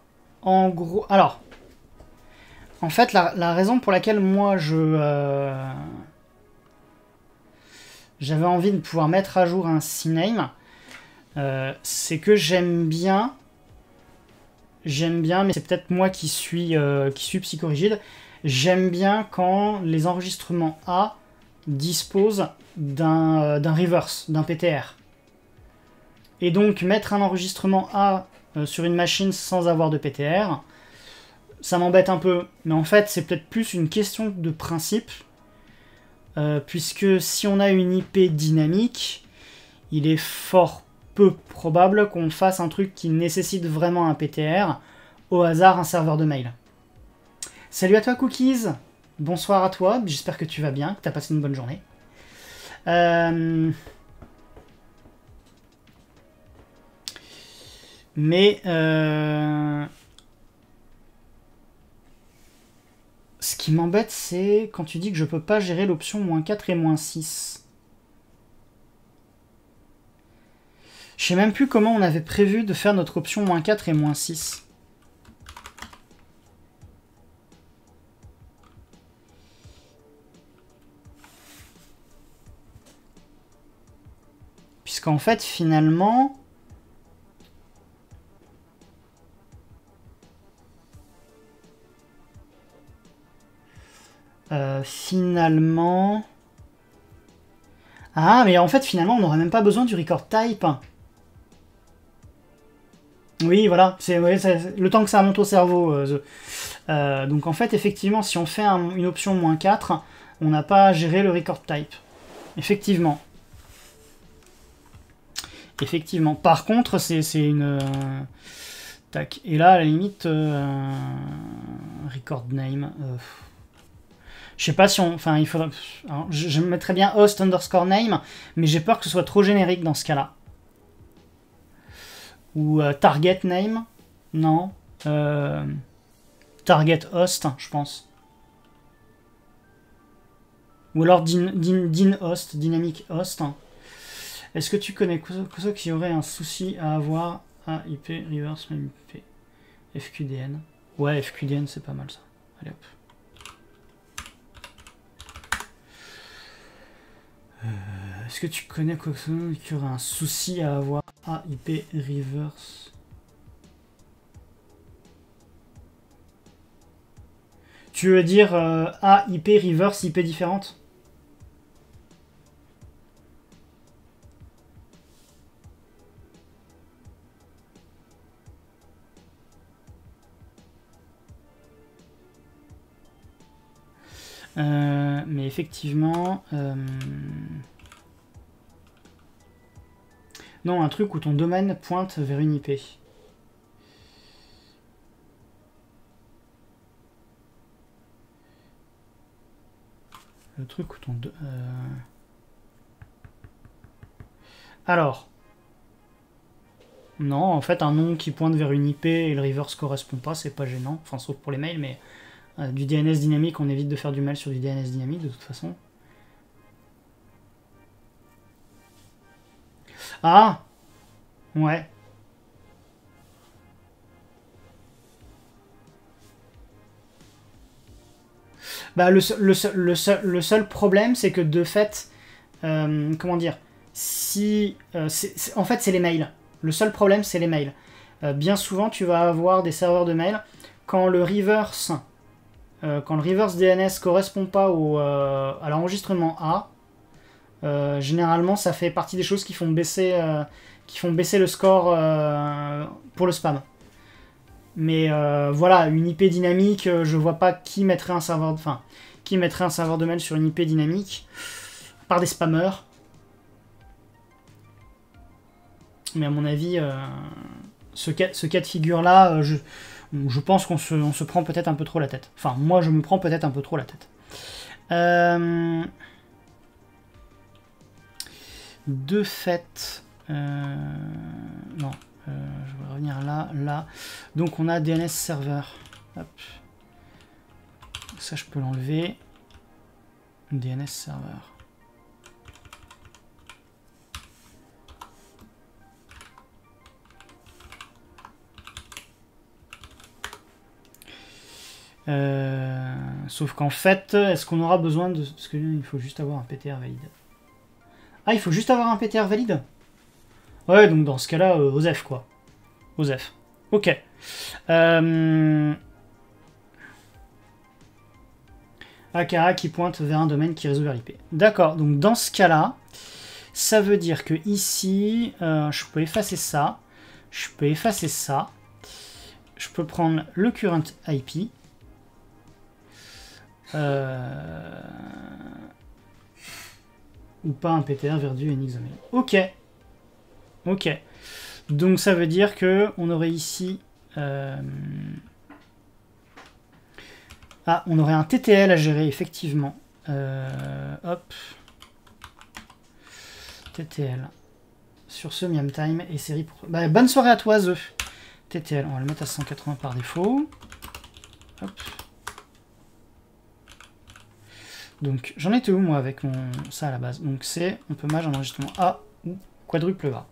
En gros, alors, en fait, la raison pour laquelle moi j'avais envie de pouvoir mettre à jour un CNAME, c'est que j'aime bien, mais c'est peut-être moi qui suis psychorigide, j'aime bien quand les enregistrements A disposent d'un reverse, d'un PTR. Et donc mettre un enregistrement A sur une machine sans avoir de PTR, ça m'embête un peu. Mais en fait, c'est peut-être plus une question de principe, puisque si on a une IP dynamique, il est fort peu probable qu'on fasse un truc qui nécessite vraiment un PTR, au hasard un serveur de mail. Salut à toi Cookies, bonsoir à toi, j'espère que tu vas bien, que tu as passé une bonne journée. Mais ce qui m'embête, c'est quand tu dis que je peux pas gérer l'option -4 et -6. Je sais même plus comment on avait prévu de faire notre option -4 et -6. Puisqu'en fait, finalement... Ah, mais en fait, finalement, on n'aurait même pas besoin du record type. Oui, voilà, c'est le temps que ça monte au cerveau. Donc en fait, effectivement, si on fait une option -4, on n'a pas à gérer le record type. Effectivement. Effectivement. Par contre, c'est une... tac. Et là, à la limite, record name... je sais pas si on... Enfin, il faudra... Alors, je mettrais bien host underscore name, mais j'ai peur que ce soit trop générique dans ce cas-là. Ou target name. Non. Target host, je pense. Ou alors din host, dynamic host. Est-ce que tu connais ceux qui auraient un souci à avoir à IP reverse même IP FQDN? Ouais, FQDN, c'est pas mal ça. Allez hop. Est-ce que tu connais quoi qui aurait un souci à avoir à IP reverse? Tu veux dire A IP reverse IP différente? Mais effectivement... Non, un truc où ton domaine pointe vers une IP. Le truc où ton... Alors... Non, en fait, un nom qui pointe vers une IP et le reverse correspond pas, c'est pas gênant. Enfin, sauf pour les mails, mais du DNS dynamique, on évite de faire du mail sur du DNS dynamique, de toute façon. Ah! Ouais. Bah, le seul problème, c'est que de fait... comment dire? Si... en fait, c'est les mails. Le seul problème, c'est les mails. Bien souvent, tu vas avoir des serveurs de mails. Quand le reverse DNS correspond pas à l'enregistrement A, généralement, ça fait partie des choses qui font baisser le score pour le spam. Mais voilà, une IP dynamique, je vois pas qui mettrait un serveur de mail sur une IP dynamique, par des spammers. Mais à mon avis, ce cas de figure-là, je pense qu'on se prend peut-être un peu trop la tête. Enfin, moi, je me prends peut-être un peu trop la tête. De fait... non, je vais revenir là. Donc, on a DNS server. Hop. Ça, je peux l'enlever. DNS server. Sauf qu'en fait, est-ce qu'on aura besoin de... Parce qu'il faut juste avoir un PTR valide. Ah, il faut juste avoir un PTR valide? Ouais, donc dans ce cas-là, OSEF, quoi. OSEF. Ok. Akara qui pointe vers un domaine qui réseau vers l'IP. D'accord, donc dans ce cas-là, ça veut dire que ici, je peux effacer ça. Je peux effacer ça. Je peux prendre le current IP. Ou pas un PTR vers du NXML. Ok. Ok. Donc ça veut dire que on aurait ici... Ah, on aurait un TTL à gérer, effectivement. Hop. TTL. Sur ce Miam Time et série pour... Bah, bonne soirée à toi, The. TTL, on va le mettre à 180 par défaut. Hop. Donc, j'en étais où, moi, avec mon... ça à la base? Donc, c'est... On peut match un enregistrement A ou quadruple A.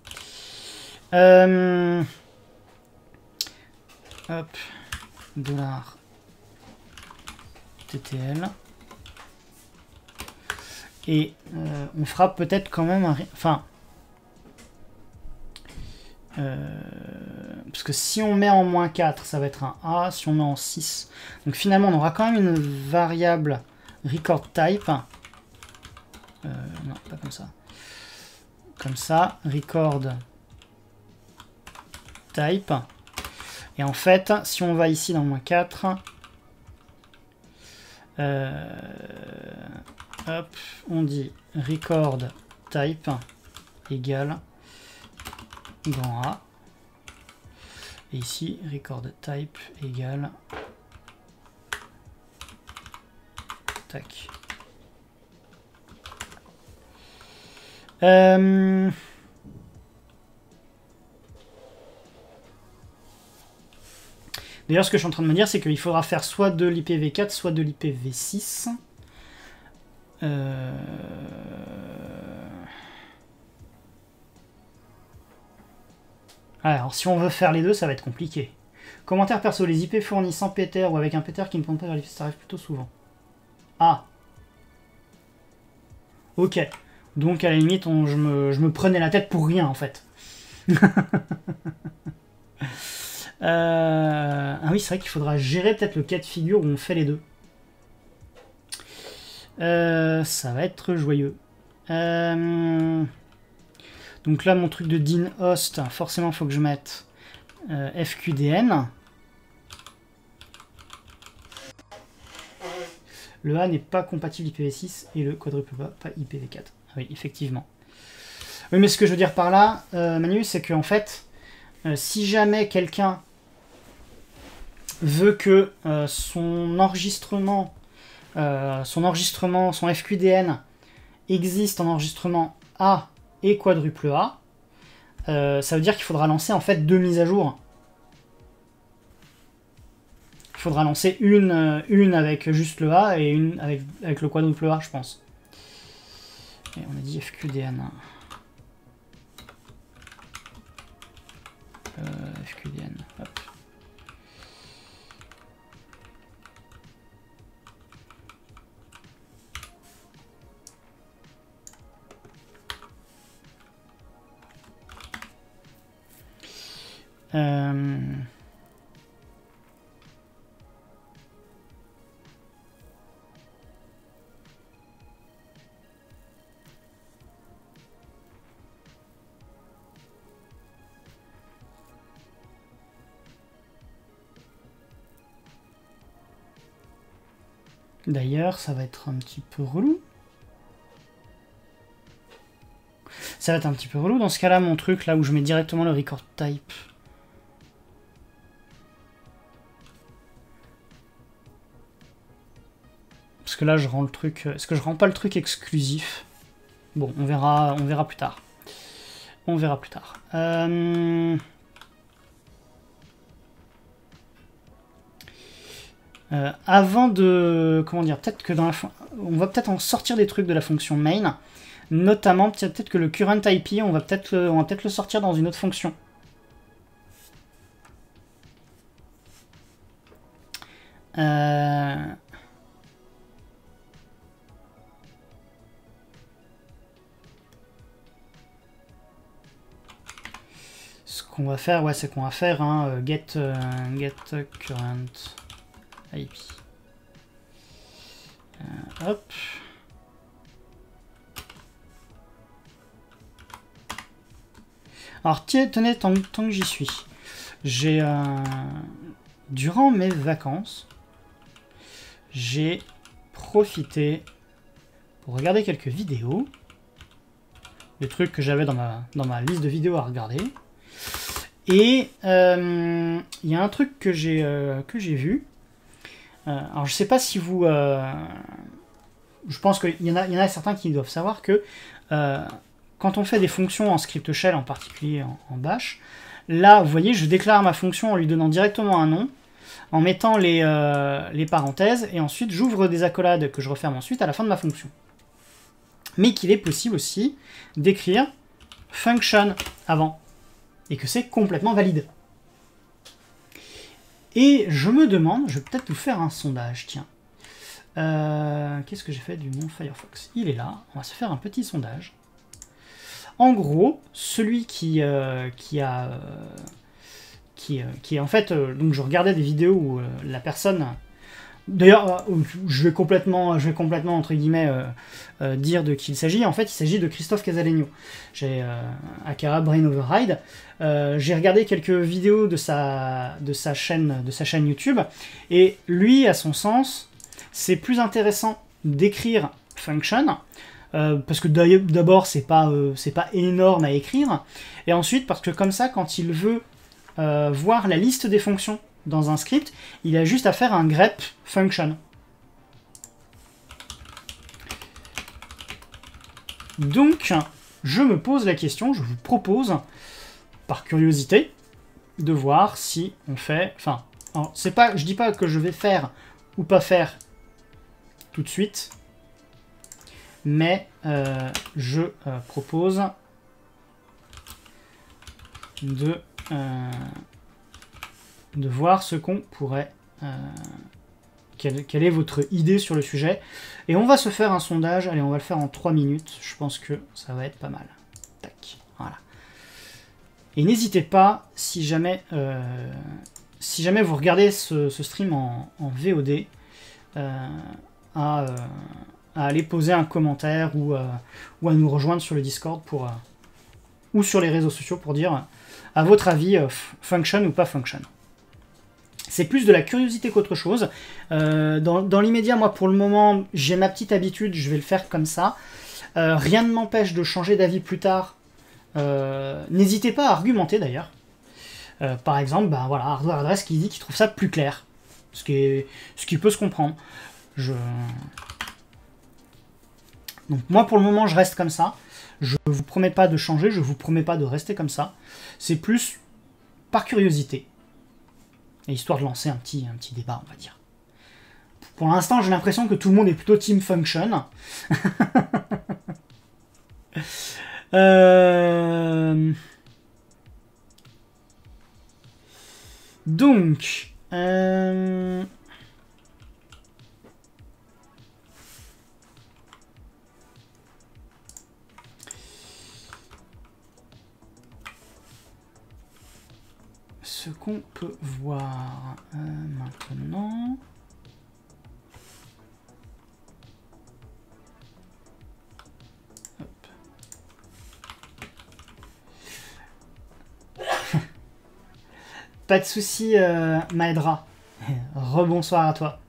Hop. Dollar. TTL. Et on fera peut-être quand même un... Enfin... parce que si on met en -4, ça va être un A. Si on met en 6... Donc finalement, on aura quand même une variable record type. Non, pas comme ça. Comme ça, record type. Et en fait, si on va ici dans -4... hop, on dit record type égale grand A. Et ici, record type égale tac. D'ailleurs, ce que je suis en train de me dire, c'est qu'il faudra faire soit de l'IPv4, soit de l'IPv6. Alors, si on veut faire les deux, ça va être compliqué. Commentaire perso, les IP fournis sans PTR ou avec un PTR qui ne pointe pas vers l'IP, ça arrive plutôt souvent. Ah. Ok. Donc, à la limite, je me prenais la tête pour rien, en fait. Ah oui, c'est vrai qu'il faudra gérer peut-être le cas de figure où on fait les deux. Ça va être joyeux. Donc là, mon truc de DIN host, forcément, il faut que je mette FQDN. Le A n'est pas compatible IPv6 et le quadruple pas IPv4. Ah oui, effectivement. Oui, mais ce que je veux dire par là, Manu, c'est qu'en fait, si jamais quelqu'un veut que son enregistrement, son FQDN existe en enregistrement A et quadruple A, ça veut dire qu'il faudra lancer en fait 2 mises à jour. Il faudra lancer une avec juste le A et une avec le quadruple A, je pense. Et on a dit FQDN. FQDN, hop. D'ailleurs, ça va être un petit peu relou. Ça va être un petit peu relou dans ce cas-là, mon truc, là où je mets directement le record type. Parce que là, je rends le truc... Est-ce que je rends pas le truc exclusif? Bon, on verra plus tard. On verra plus tard. Avant de... Comment dire? Peut-être que dans la... On va peut-être en sortir des trucs de la fonction main. Notamment, peut-être que le current IP, on va peut-être le sortir dans une autre fonction. Ce qu'on va faire, ouais, c'est qu'on va faire un get current IP. Hop. Alors tenez, tant que j'y suis, j'ai durant mes vacances, j'ai profité pour regarder quelques vidéos, des trucs que j'avais dans ma liste de vidéos à regarder. Et il y a un truc que j'ai vu. Alors je sais pas si vous... je pense qu'il y en a certains qui doivent savoir que quand on fait des fonctions en script shell, en particulier en bash, là, vous voyez, je déclare ma fonction en lui donnant directement un nom, en mettant les parenthèses, et ensuite j'ouvre des accolades que je referme ensuite à la fin de ma fonction. Mais qu'il est possible aussi d'écrire function avant, et que c'est complètement valide. Et je me demande, je vais peut-être vous faire un sondage, tiens. Qu'est-ce que j'ai fait du mon Firefox? Il est là, on va se faire un petit sondage. En gros, celui qui est en fait... donc je regardais des vidéos où la personne... D'ailleurs, je vais complètement entre guillemets dire de qui il s'agit. En fait, il s'agit de Christophe Casalegno. J'ai aka Brain Override. J'ai regardé quelques vidéos de sa chaîne YouTube, et lui, à son sens, c'est plus intéressant d'écrire function parce que d'abord c'est pas énorme à écrire, et ensuite parce que comme ça, quand il veut voir la liste des fonctions dans un script, il a juste à faire un grep function. Donc, je me pose la question, je vous propose, par curiosité, de voir si on fait... Enfin, c'est pas, je dis pas que je vais faire ou pas faire tout de suite, mais je propose de voir ce qu'on pourrait... quelle est votre idée sur le sujet. Et on va se faire un sondage. Allez, on va le faire en 3 minutes. Je pense que ça va être pas mal. Tac, voilà. Et n'hésitez pas, si jamais vous regardez ce stream en VOD, à aller poser un commentaire ou à nous rejoindre sur le Discord ou sur les réseaux sociaux pour dire, à votre avis, function ou pas function. C'est plus de la curiosité qu'autre chose. Dans l'immédiat, moi, pour le moment, j'ai ma petite habitude, je vais le faire comme ça. Rien ne m'empêche de changer d'avis plus tard. N'hésitez pas à argumenter, d'ailleurs. Par exemple, ben, voilà, Hardware Adresse qui dit qu'il trouve ça plus clair. Ce qui peut se comprendre. Donc moi, pour le moment, je reste comme ça. Je vous promets pas de changer, je vous promets pas de rester comme ça. C'est plus par curiosité. Et histoire de lancer un petit débat, on va dire. Pour l'instant, j'ai l'impression que tout le monde est plutôt team function. Donc... ce qu'on peut voir maintenant... Hop. Pas de souci, Maedra. Rebonsoir à toi.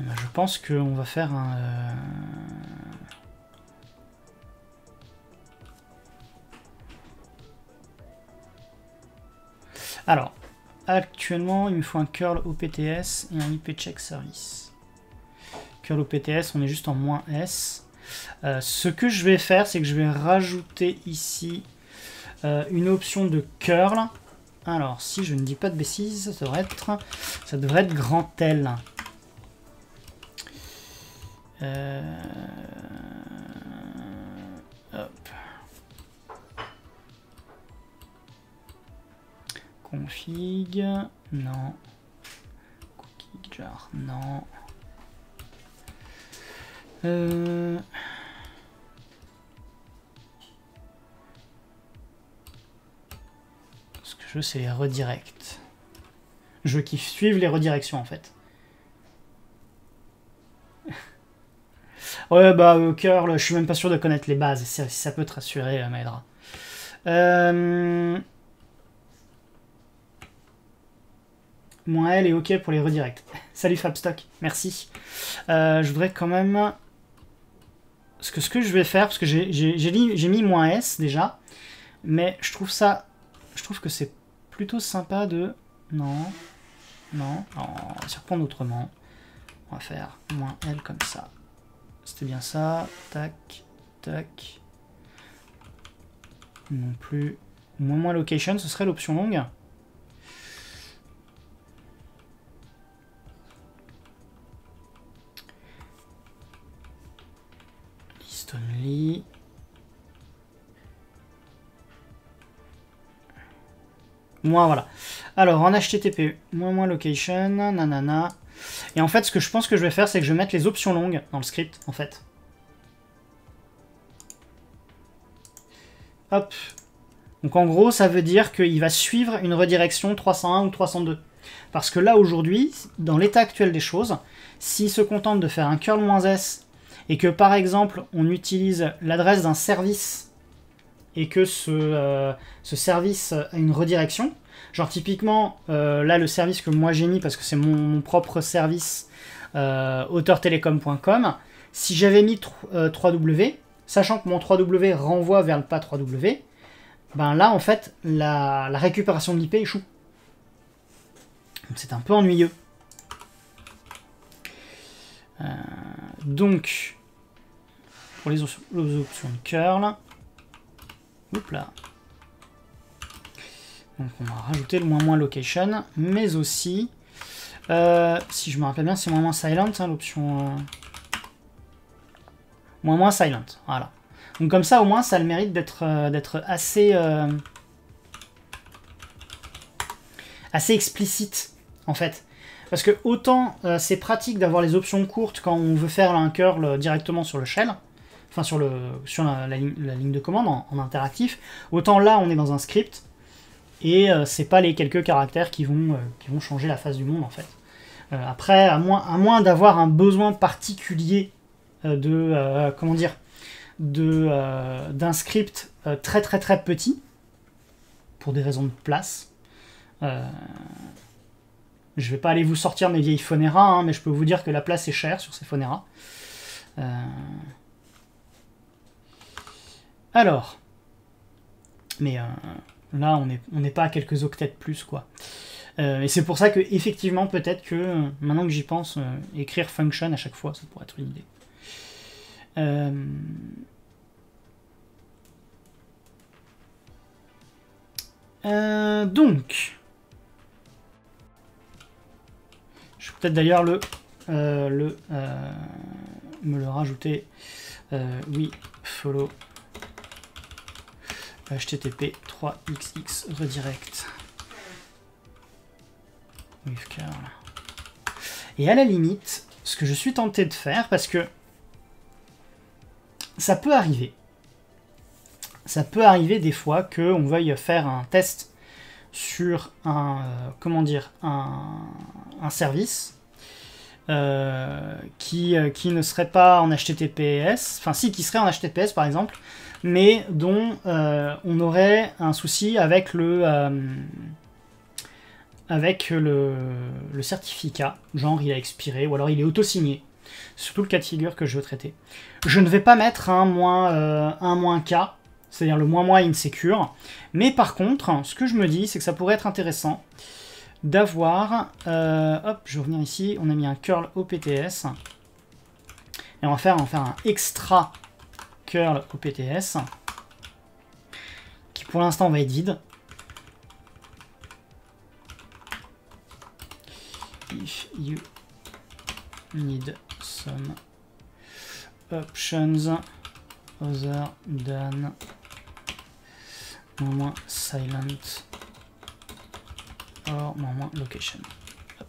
Je pense qu'on va faire un... Alors, actuellement, il me faut un curl OPTS et un IPcheck service. Curl OPTS, on est juste en -s. Ce que je vais faire, c'est que je vais rajouter ici une option de curl. Alors, si je ne dis pas de bêtises, ça devrait être grand L. Hop. Config, non. Cookie jar, non. Ce que je veux, c'est les redirects. Je veux qu'ils suivent les redirections, en fait. Ouais, bah, curl, je suis même pas sûr de connaître les bases. Si ça peut te rassurer, m'aidera. Moins L est OK pour les redirects. Salut Fabstock, merci. Je voudrais quand même... Ce que je vais faire, parce que j'ai mis moins S déjà, mais je trouve que c'est plutôt sympa de... Non, on va s'y reprendre autrement. On va faire moins L comme ça. C'était bien ça. Tac, tac. Non plus. Moins location, ce serait l'option longue. List only. Moins, voilà. Alors, en HTTP, moins location, nanana. Et en fait, ce que je pense que je vais faire, c'est que je vais mettre les options longues dans le script, en fait. Hop. Donc en gros, ça veut dire qu'il va suivre une redirection 301 ou 302. Parce que là, aujourd'hui, dans l'état actuel des choses, s'il se contente de faire un curl-s, et que par exemple, on utilise l'adresse d'un service, et que ce service a une redirection, genre typiquement, là, le service que moi j'ai mis, parce que c'est mon propre service, auteurtelecom.com, si j'avais mis 3W, sachant que mon 3W renvoie vers le pas 3W, ben là, en fait, la récupération de l'IP échoue. Donc c'est un peu ennuyeux. Donc, pour les options de curl, hop là. Donc on va rajouter le moins location, mais aussi, si je me rappelle bien, c'est moins silent, hein, l'option moins silent, voilà. Donc comme ça, au moins, ça a le mérite d'être assez explicite, en fait. Parce que autant c'est pratique d'avoir les options courtes quand on veut faire un curl directement sur le shell, enfin sur la ligne de commande en interactif, autant là, on est dans un script, et c'est pas les quelques caractères qui vont changer la face du monde, en fait. Après, à moins d'avoir un besoin particulier comment dire, d'un script très petit, pour des raisons de place. Je vais pas aller vous sortir mes vieilles Fonera, hein, mais je peux vous dire que la place est chère sur ces Fonera. Alors, mais là on n'est pas à quelques octets de plus, quoi. Et c'est pour ça que effectivement, peut-être que maintenant que j'y pense, écrire function à chaque fois, ça pourrait être une idée. Donc, je vais peut-être d'ailleurs me le rajouter. Oui, follow http 3xx redirect with curl. Et à la limite, ce que je suis tenté de faire, parce que ça peut arriver des fois qu'on veuille faire un test sur un service qui ne serait pas en HTTPS, enfin si, qui serait en HTTPS par exemple, mais dont on aurait un souci avec le certificat, genre il a expiré ou alors il est auto-signé. C'est surtout le cas de figure que je veux traiter. Je ne vais pas mettre un moins K, c'est-à-dire le moins insecure, mais par contre, ce que je me dis, c'est que ça pourrait être intéressant d'avoir, hop, je vais revenir ici, on a mis un curl OPTS, et on va faire un extra curl OPTS, qui pour l'instant va être vide. If you need some options other than moins silent or moins location. Hop.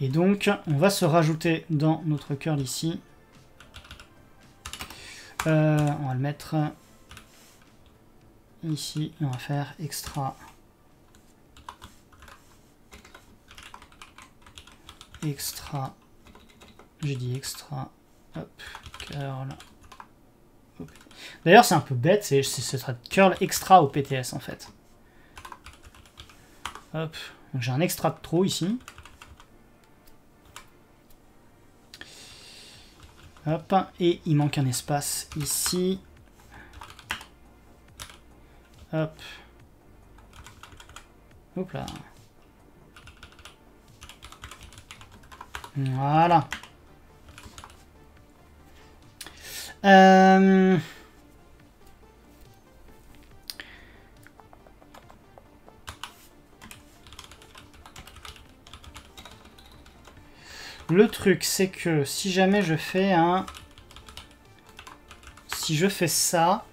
Et donc on va se rajouter dans notre curl ici. On va le mettre ici et on va faire extra j'ai dit extra, hop, curl. D'ailleurs c'est un peu bête, ce sera curl extra au PTS en fait. Hop, j'ai un extra de trop ici. Hop, et il manque un espace ici. Hop. Hop là. Voilà. Le truc, c'est que si jamais je fais un... Si je fais ça...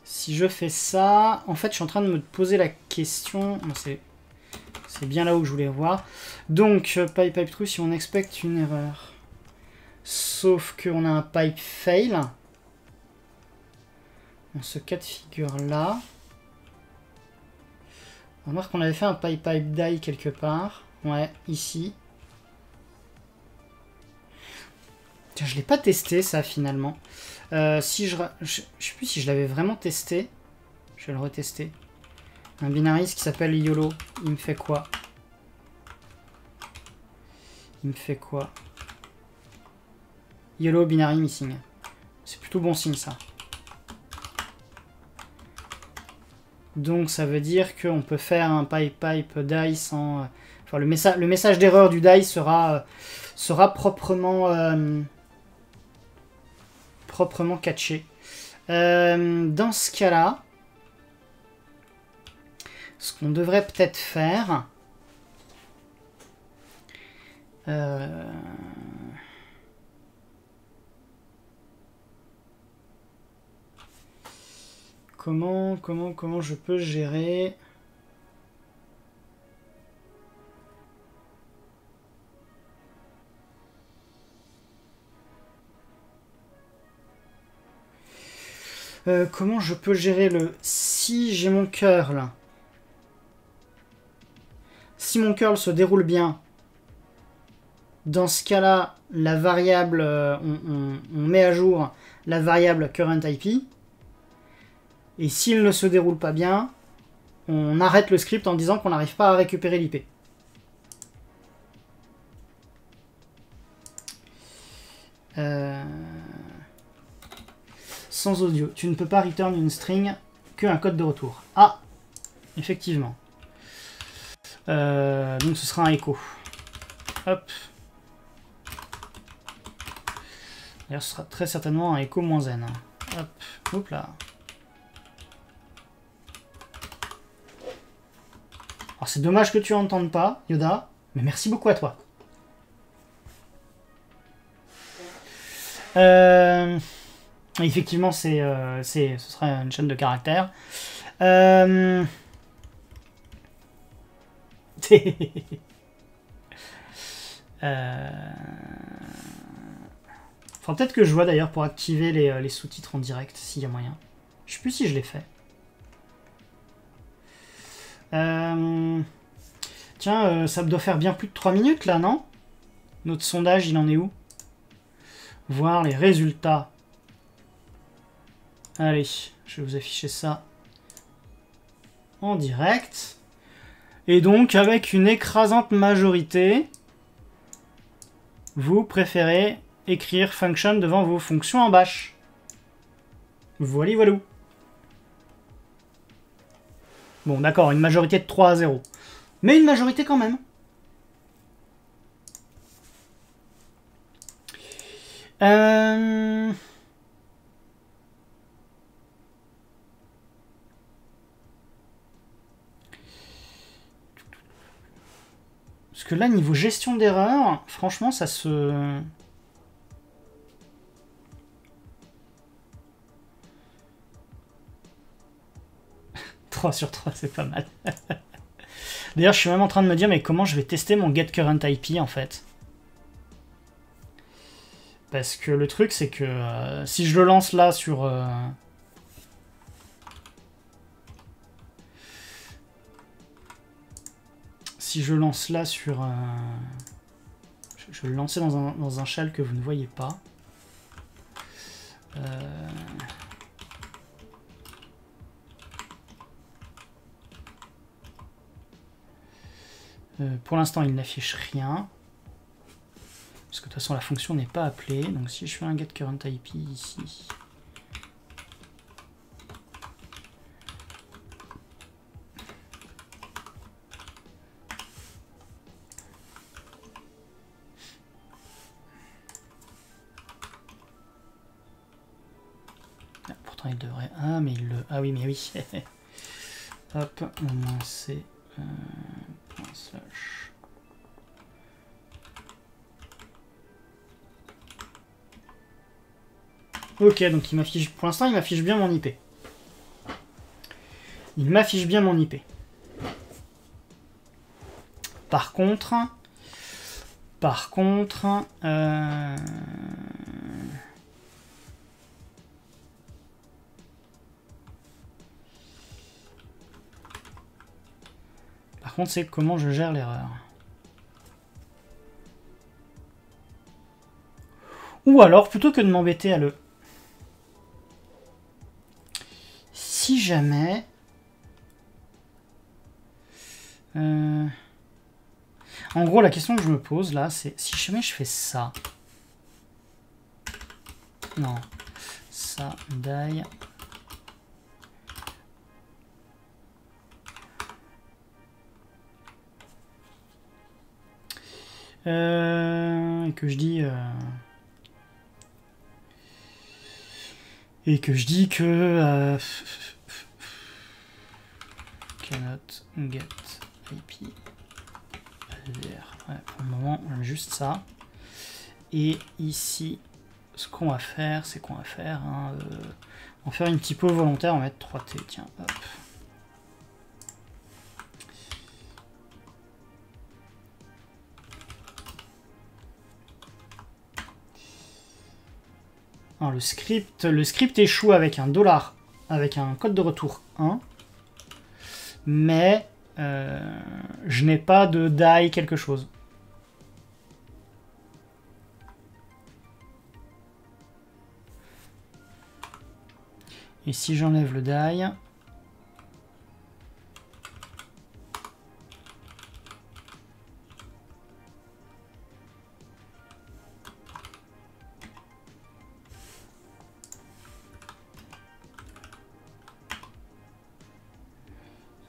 Si je fais ça, en fait, je suis en train de me poser la question. C'est bien là où je voulais voir. Donc, pipe true, si on expecte une erreur. Sauf qu'on a un pipe fail. Dans ce cas de figure-là. Remarque qu'on avait fait un pipe die quelque part. Ouais, ici. Tiens, je l'ai pas testé ça finalement. Si je sais plus si je l'avais vraiment testé. Je vais le retester. Un binaris qui s'appelle YOLO. Il me fait quoi? Il me fait quoi? YOLO binary missing. C'est plutôt bon signe ça. Donc ça veut dire qu'on peut faire un pipe die sans... Enfin, le message d'erreur du die sera proprement catché. Dans ce cas-là, ce qu'on devrait peut-être faire... Comment je peux gérer... comment je peux gérer le... Si j'ai mon curl... Si mon curl se déroule bien, dans ce cas-là, la variable... on met à jour la variable current IP. Et s'il ne se déroule pas bien, on arrête le script en disant qu'on n'arrive pas à récupérer l'IP. Sans audio. Tu ne peux pas return une string qu'un code de retour. Ah, effectivement. Donc ce sera un écho. Hop. D'ailleurs, ce sera très certainement un écho -n. Hop, hop là. Alors c'est dommage que tu n'entendes pas, Yoda, mais merci beaucoup à toi. Effectivement, ce sera une chaîne de caractères. Faudra peut-être que je vois d'ailleurs pour activer les sous-titres en direct, s'il y a moyen. Je sais plus si je l'ai fait. Tiens, ça doit faire bien plus de 3 minutes là, non? Notre sondage, il en est où? Voir les résultats. Allez, je vais vous afficher ça en direct. Et donc, avec une écrasante majorité, vous préférez écrire function devant vos fonctions en bash. Voilà, voilà. Bon, d'accord, une majorité de 3 à 0. Mais une majorité quand même. Parce que là, niveau gestion d'erreur, franchement, ça se... 3 sur 3, c'est pas mal. D'ailleurs, je suis même en train de me dire, mais comment je vais tester mon getCurrentIP, en fait? Parce que le truc, c'est que si je le lance là sur... si je lance là sur... je vais le lancer dans un shell que vous ne voyez pas. Pour l'instant, il n'affiche rien. Parce que de toute façon, la fonction n'est pas appelée. Donc si je fais un getCurrentIP ici... pourtant, il devrait... Ah, mais il le... Ah oui, mais oui. Hop, moins C... slash... Ok, donc il m'affiche. Pour l'instant, il m'affiche bien mon IP. Il m'affiche bien mon IP. Par contre, par contre, c'est comment je gère l'erreur. Ou alors, plutôt que de m'embêter à le... Si jamais... En gros, la question que je me pose là, c'est si jamais je fais ça. Non. Ça, die. Et que je dis... et que je dis que... cannot get IP there. Ouais, pour le moment, on a juste ça. Et ici, ce qu'on va faire, c'est qu'on va faire on va faire une typo volontaire, on va mettre 3T. Tiens, hop. Alors, le script échoue avec un $, avec un code de retour 1, mais je n'ai pas de die quelque chose. Et si j'enlève le die,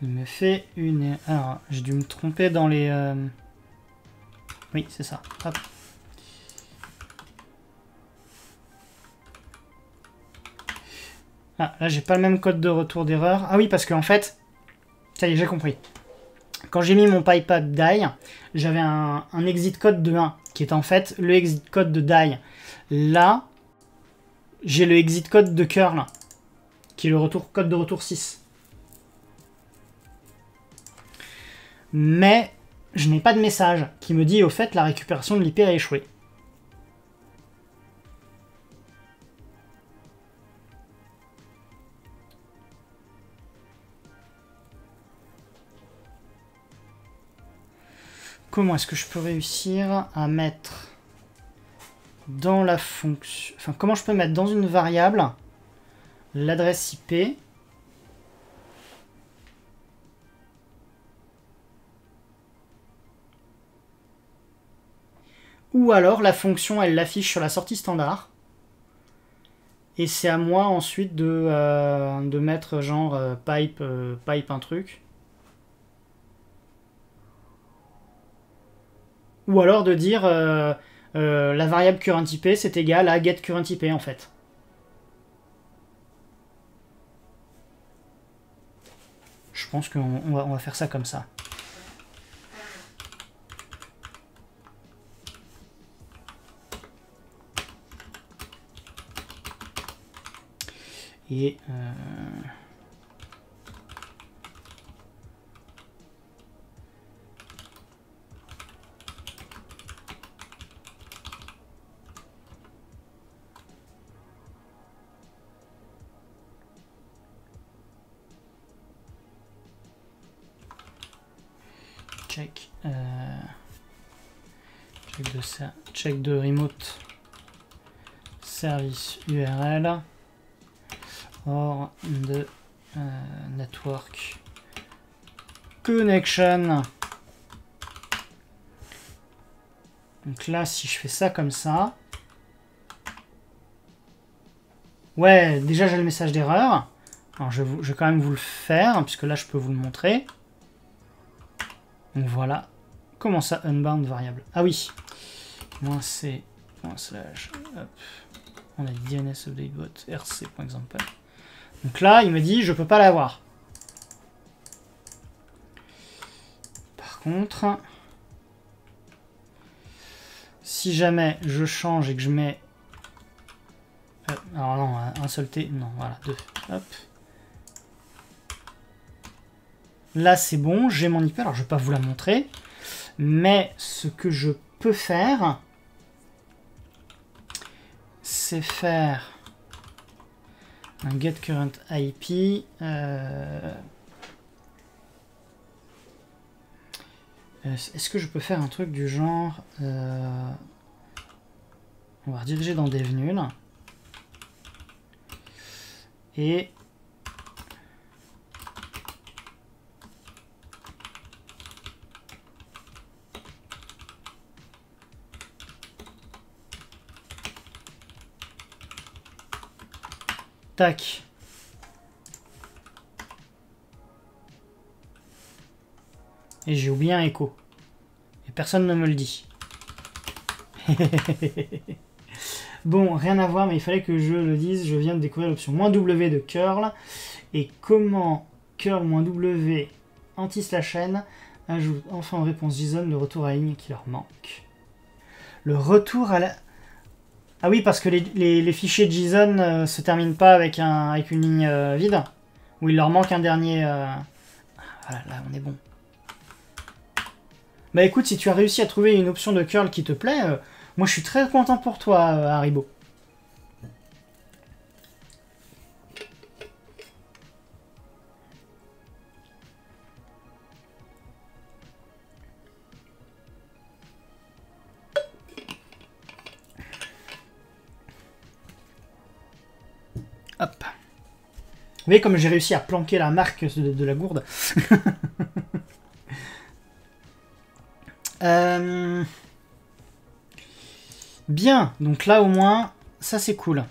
il me fait une... Alors, j'ai dû me tromper dans les... Oui, c'est ça. Hop. Ah, là, j'ai pas le même code de retour d'erreur. Ah oui, parce qu'en fait... Ça y est, j'ai compris. Quand j'ai mis mon pipeup die, j'avais un exit code de 1, qui est en fait le exit code de die. Là, j'ai le exit code de curl, qui est le code de retour 6. Mais je n'ai pas de message qui me dit au fait la récupération de l'IP a échoué. Comment est-ce que je peux réussir à mettre dans la fonction... Enfin, comment je peux mettre dans une variable l'adresse IP Ou alors la fonction elle l'affiche sur la sortie standard. Et c'est à moi ensuite de mettre genre pipe un truc. Ou alors de dire la variable currentIP c'est égal à getCurrentIP en fait. Je pense qu'on va faire ça comme ça. Et check de ça, check de remote service URL or de network connection. Donc là, si je fais ça comme ça, ouais, déjà j'ai le message d'erreur. Alors je vais quand même vous le faire, puisque là je peux vous le montrer. Donc voilà. Comment ça, unbound variable? Ah oui. Moins c, moins slash, hop. On a dit DNS update bot, rc.example. Donc là, il me dit, je peux pas l'avoir. Par contre, si jamais je change et que je mets... alors non, un seul T, non, voilà, deux. Hop. Là, c'est bon, j'ai mon IP. Alors, je vais pas vous la montrer. Mais ce que je peux faire, c'est faire un getCurrentIP. Est-ce que je peux faire un truc du genre... on va rediriger dans DevNull. Et... tac. Et j'ai oublié un écho. Et personne ne me le dit. Bon, rien à voir, mais il fallait que je le dise. Je viens de découvrir l'option -w de curl. Et comment curl-w anti/n ajoute enfin en réponse JSON le retour à la ligne qui leur manque. Le retour à la... Ah oui, parce que les fichiers JSON se terminent pas avec une ligne vide. Où il leur manque un dernier... Voilà, là on est bon. Bah écoute, si tu as réussi à trouver une option de curl qui te plaît, moi je suis très content pour toi, Haribo. Hop. Vous voyez comme j'ai réussi à planquer la marque de la gourde. Bien, donc là au moins, ça c'est cool.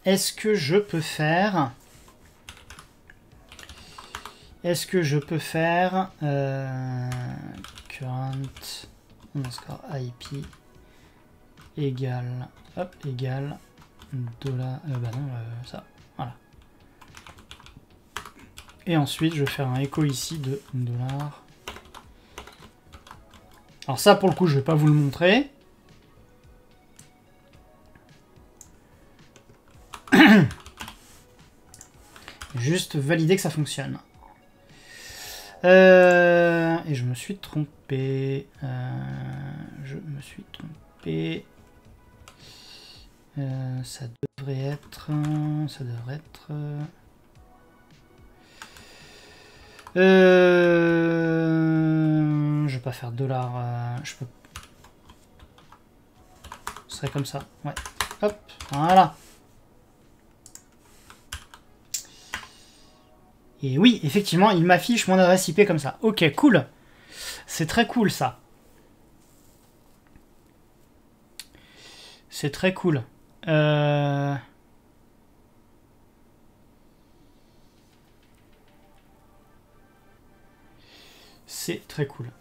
Est-ce que je peux faire... current underscore IP égale... Hop, égale... dollar... bah non, ça, voilà. Et ensuite, je vais faire un écho ici de $. Alors ça, pour le coup, je vais pas vous le montrer. Juste valider que ça fonctionne. Et je me suis trompé. Ça devrait être... je vais pas faire $. Je peux... Ce serait comme ça. Ouais. Hop. Voilà. Et oui, effectivement, il m'affiche mon adresse IP comme ça. Ok, cool. C'est très cool ça. C'est très cool. C'est très cool.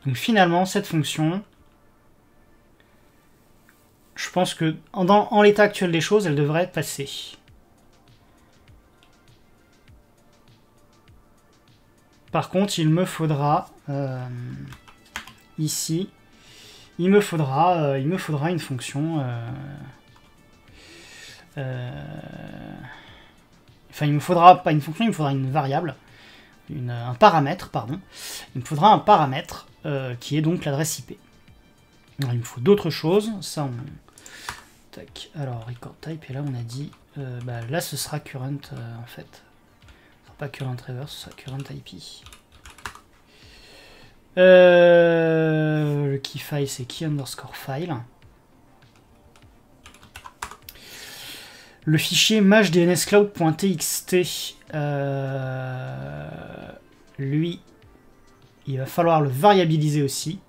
Donc finalement, cette fonction, je pense que en l'état actuel des choses, elle devrait passer. Par contre, il me faudra ici, il me faudra une fonction. Enfin, il me faudra pas une fonction, il me faudra une variable, un paramètre, pardon. Il me faudra un paramètre qui est donc l'adresse IP. Alors, il me faut d'autres choses. Ça, on... Tac. Alors, record type, et là, on a dit... là, ce sera current, en fait. Ce sera pas current reverse, ce sera current IP. Le key file, c'est key underscore file. Le fichier mashdnscloud.txt, lui, il va falloir le variabiliser aussi.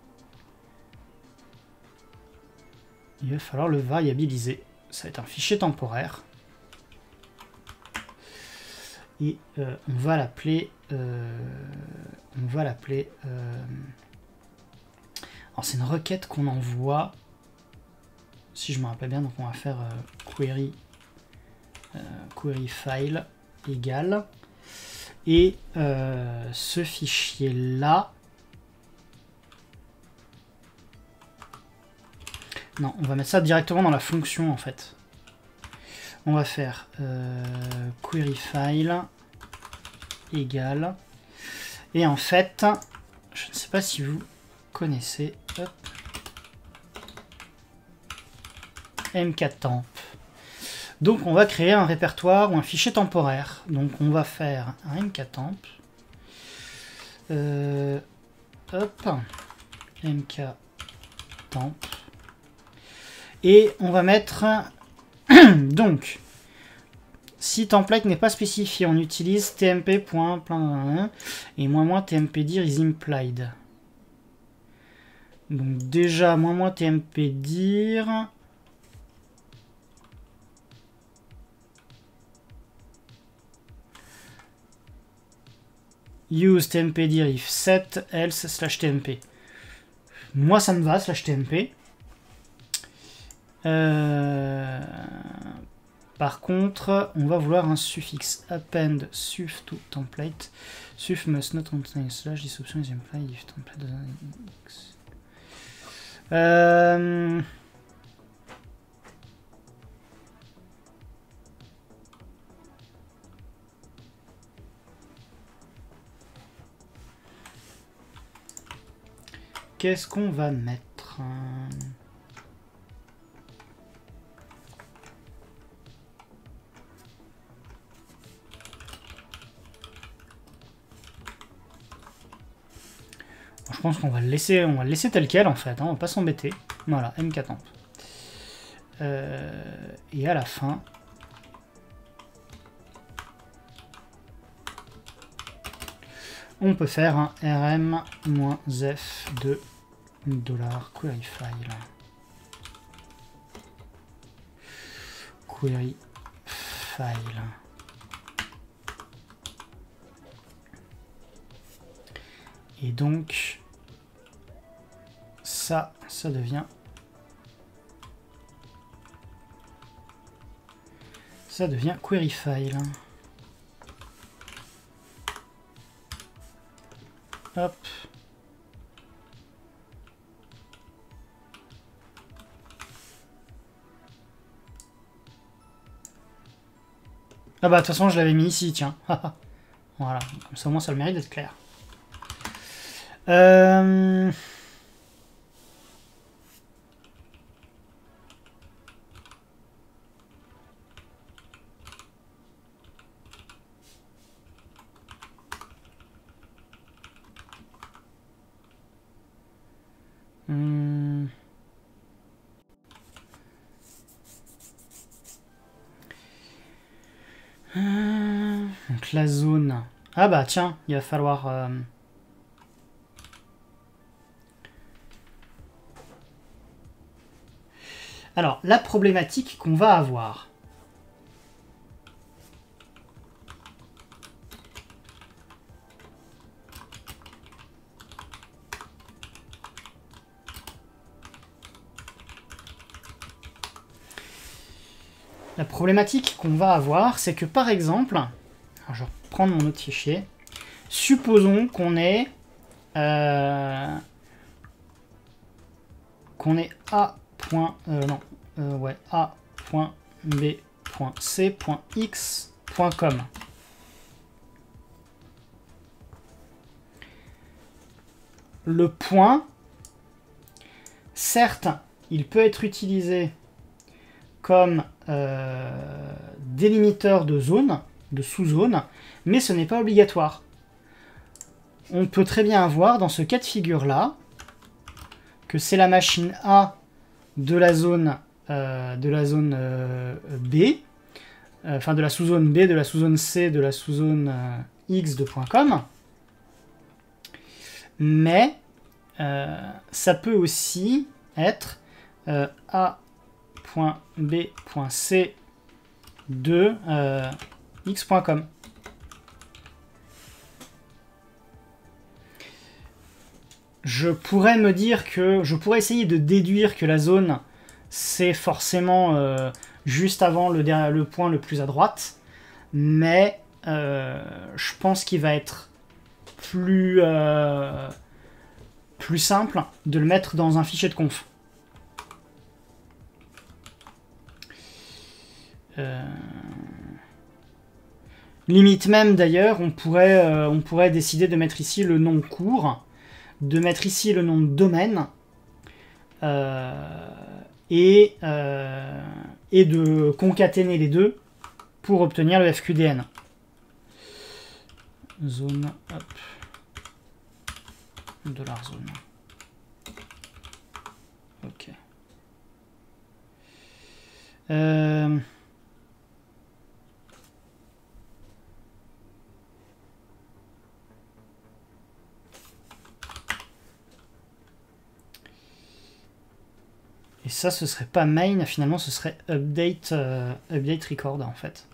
Il va falloir le variabiliser. Ça va être un fichier temporaire. Et on va l'appeler... alors c'est une requête qu'on envoie. Si je me rappelle bien, donc on va faire query file égale. Et ce fichier-là... Non, on va mettre ça directement dans la fonction en fait. On va faire query file égale. Et en fait, je ne sais pas si vous connaissez, hop, mktemp. Donc on va créer un répertoire ou un fichier temporaire. Donc on va faire un mktemp. Hop, mktemp. Et on va mettre donc si template n'est pas spécifié, on utilise tmp. Et --tmpdir is implied. Donc déjà --tmpdir. Use tmpdir if set else /tmp. Moi ça me va /tmp. Par contre, on va vouloir un suffixe append suff to template. Suff must not contain / this option is implied if template doesn't index. Qu'est-ce qu'on va mettre? Je pense qu'on va le laisser, tel quel en fait, hein, on va pas s'embêter. Voilà, mktemp. Et à la fin, on peut faire un rm-f de $query file. Query file. Et donc, ça devient query file. Hop. Ah bah de toute façon je l'avais mis ici, tiens. Voilà, comme ça au moins ça a le mérite d'être clair. Donc la zone. Ah bah tiens, il va falloir... Alors, la problématique qu'on va avoir... La problématique qu'on va avoir, c'est que par exemple... Alors, je vais reprendre mon autre fichier. Supposons qu'on ait... qu'on ait A. Ouais, A.B.C.X.com. Le point, certes, il peut être utilisé comme délimiteur de zone, de sous-zone, mais ce n'est pas obligatoire. On peut très bien avoir dans ce cas de figure-là que c'est la machine A de la zone B, enfin de la sous-zone B, de la sous-zone C, de la sous-zone X de .com, mais ça peut aussi être A.B.C de X.com. Je pourrais me dire que... Je pourrais essayer de déduire que la zone, c'est forcément juste avant le point le plus à droite. Mais je pense qu'il va être plus simple de le mettre dans un fichier de conf. Limite même d'ailleurs, on pourrait décider de mettre ici le nom court, de mettre ici le nom de domaine et de concaténer les deux pour obtenir le FQDN. Zone, hop, $zone. Ok. Et ça, ce serait pas main, finalement, ce serait update record en fait.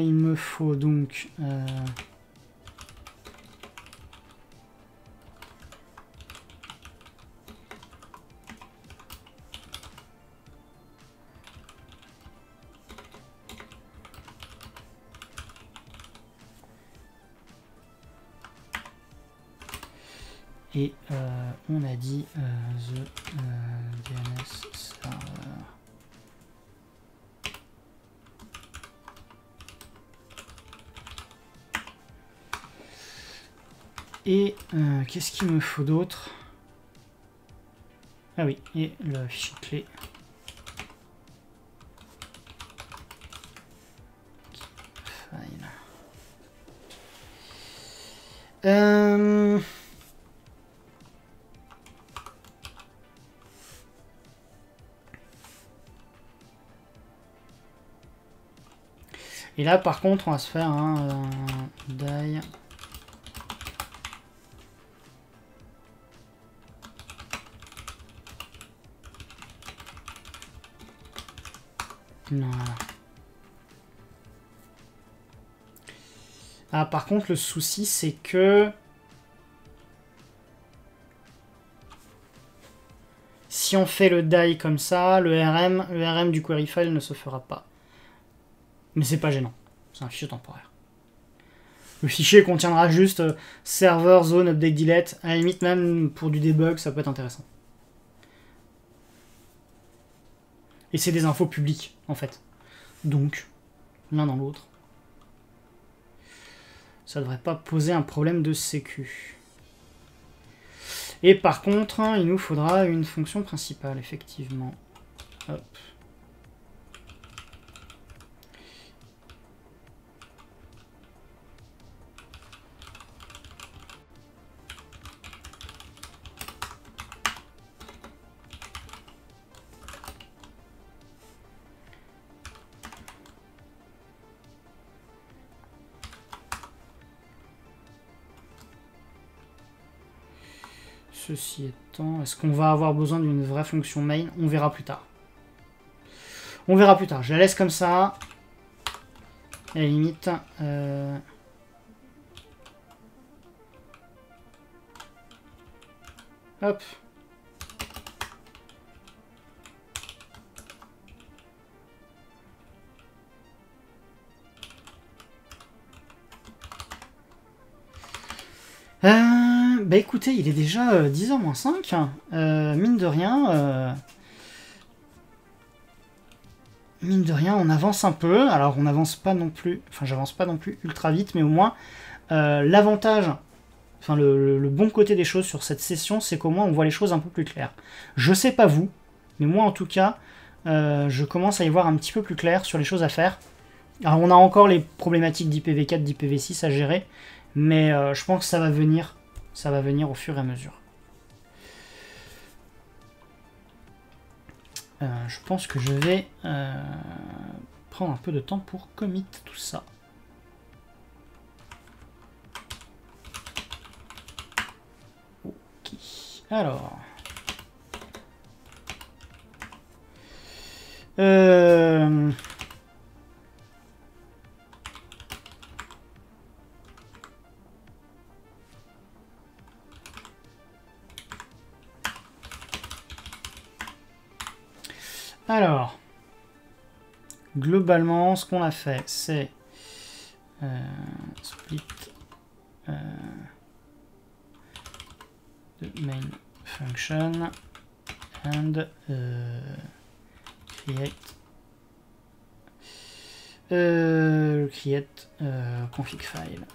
Il me faut donc... Et on a dit the DNS server. Et qu'est-ce qu'il me faut d'autre? Ah oui, et le fichier clé. File. Et là, par contre, on va se faire un die. Non. Ah, par contre, le souci, c'est que si on fait le die comme ça, le RM du query file ne se fera pas. Mais c'est pas gênant, c'est un fichier temporaire. Le fichier contiendra juste server, zone, update, delete. À la limite, même pour du debug, ça peut être intéressant. Et c'est des infos publiques, en fait. Donc, l'un dans l'autre. Ça devrait pas poser un problème de sécu. Et par contre, il nous faudra une fonction principale, effectivement. Hop. Ceci étant, est-ce qu'on va avoir besoin d'une vraie fonction main? On verra plus tard. On verra plus tard. Je la laisse comme ça. À la limite. Hop. Bah écoutez, il est déjà 10h moins 5. Mine de rien... Mine de rien, on avance un peu. Alors, on n'avance pas non plus... Enfin, j'avance pas non plus ultra vite, mais au moins, l'avantage... Enfin, le bon côté des choses sur cette session, c'est qu'au moins, on voit les choses un peu plus claires. Je sais pas vous, mais moi, en tout cas, je commence à y voir un petit peu plus clair sur les choses à faire. Alors, on a encore les problématiques d'IPv4, d'IPv6 à gérer, mais je pense que ça va venir. Ça va venir au fur et à mesure. Je pense que je vais prendre un peu de temps pour commit tout ça. Ok. Alors. Alors, globalement, ce qu'on a fait, c'est split the main function and create config file.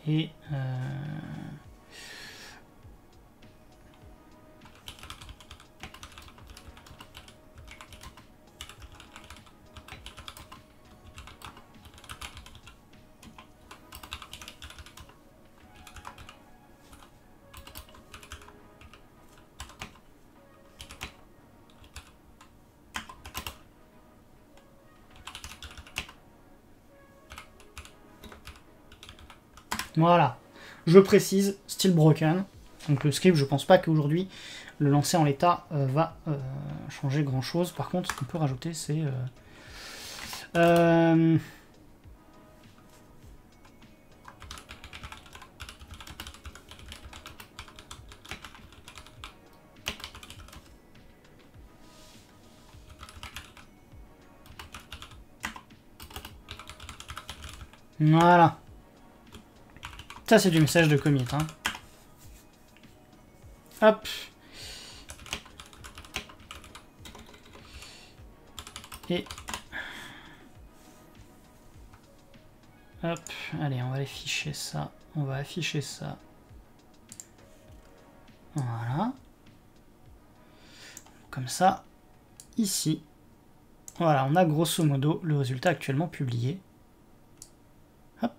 Et voilà, je précise, still broken. Donc le script, je pense pas qu'aujourd'hui, le lancer en l'état va changer grand chose. Par contre, ce qu'on peut rajouter, c'est... Voilà. Ça, c'est du message de commit. Hein. Hop. Et... Hop. Allez, on va afficher ça. On va afficher ça. Voilà. Comme ça. Ici. Voilà, on a grosso modo le résultat actuellement publié. Hop.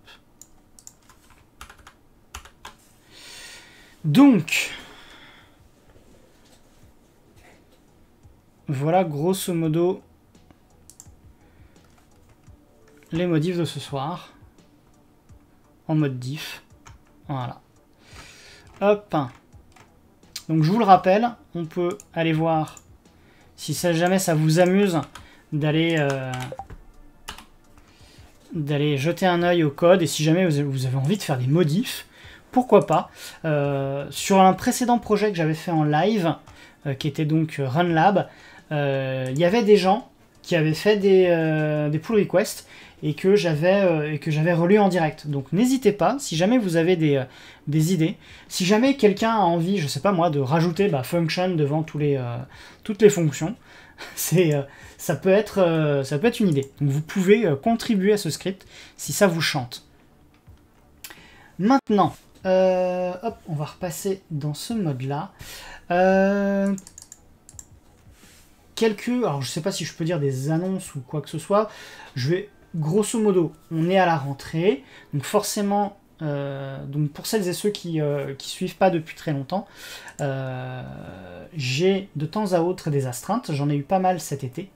Donc, voilà grosso modo les modifs de ce soir en mode diff. Voilà. hop. Donc je vous le rappelle, on peut aller voir, si jamais ça vous amuse, d'aller jeter un œil au code, et si jamais vous avez envie de faire des modifs, pourquoi pas. Sur un précédent projet que j'avais fait en live, qui était donc RunLab, il y avait des gens qui avaient fait des pull requests et que j'avais relu en direct. Donc n'hésitez pas, si jamais vous avez des idées, si jamais quelqu'un a envie, je sais pas moi, de rajouter function devant toutes les fonctions, ça peut être une idée. Donc vous pouvez contribuer à ce script si ça vous chante. Maintenant, hop, on va repasser dans ce mode-là. Alors je sais pas si je peux dire des annonces ou quoi que ce soit. Grosso modo, on est à la rentrée, donc forcément, donc pour celles et ceux qui suivent pas depuis très longtemps, j'ai de temps à autre des astreintes. J'en ai eu pas mal cet été.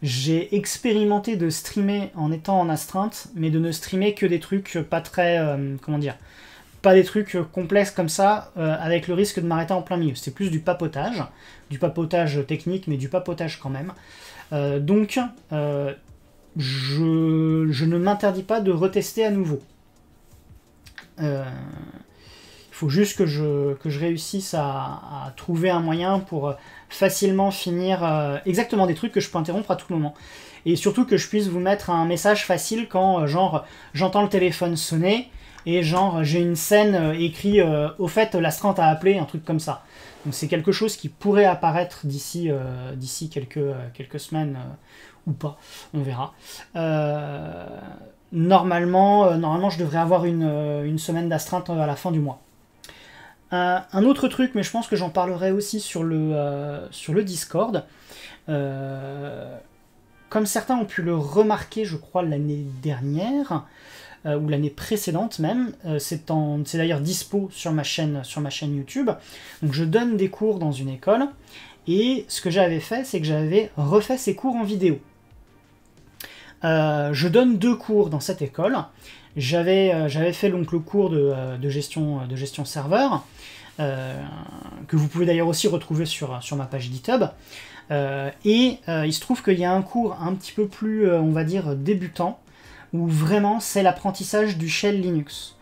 J'ai expérimenté de streamer en étant en astreinte, mais de ne streamer que des trucs pas très, comment dire, pas des trucs complexes comme ça, avec le risque de m'arrêter en plein milieu. C'est plus du papotage technique, mais du papotage quand même. Donc, je ne m'interdis pas de retester à nouveau. Il faut juste que je réussisse à trouver un moyen pour facilement finir exactement des trucs que je peux interrompre à tout moment. Et surtout que je puisse vous mettre un message facile quand, genre, j'entends le téléphone sonner, et genre, j'ai une scène écrite « Au fait, l'astreinte a appelé », un truc comme ça. Donc c'est quelque chose qui pourrait apparaître d'ici quelques semaines ou pas, on verra. Normalement, je devrais avoir une semaine d'astreinte à la fin du mois. Un autre truc, mais je pense que j'en parlerai aussi sur le Discord. Comme certains ont pu le remarquer, je crois, l'année dernière, ou l'année précédente même, c'est d'ailleurs dispo sur ma chaîne YouTube. Donc je donne des cours dans une école, et ce que j'avais fait, c'est que j'avais refait ces cours en vidéo. Je donne 2 cours dans cette école. J'avais fait donc le cours de gestion serveur, que vous pouvez d'ailleurs aussi retrouver sur ma page GitHub. Il se trouve qu'il y a un cours un petit peu plus, on va dire, débutant, où vraiment c'est l'apprentissage du shell Linux.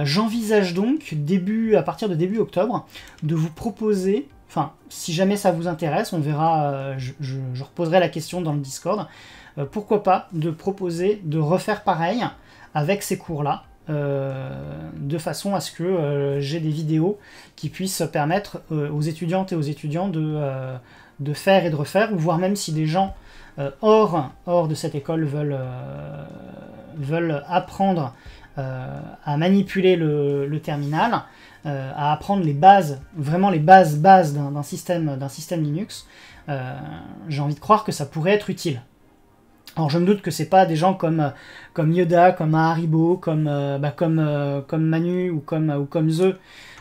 J'envisage donc, à partir de début octobre, de vous proposer, enfin, si jamais ça vous intéresse, on verra, je reposerai la question dans le Discord, pourquoi pas de proposer de refaire pareil avec ces cours-là, de façon à ce que j'ai des vidéos qui puissent permettre aux étudiantes et aux étudiants de faire et de refaire, ou voire même si des gens hors de cette école veulent apprendre à manipuler le terminal, à apprendre les bases, vraiment les bases d'un système Linux, j'ai envie de croire que ça pourrait être utile. Alors je me doute que c'est pas des gens comme Yoda, comme Haribo, comme Manu ou comme The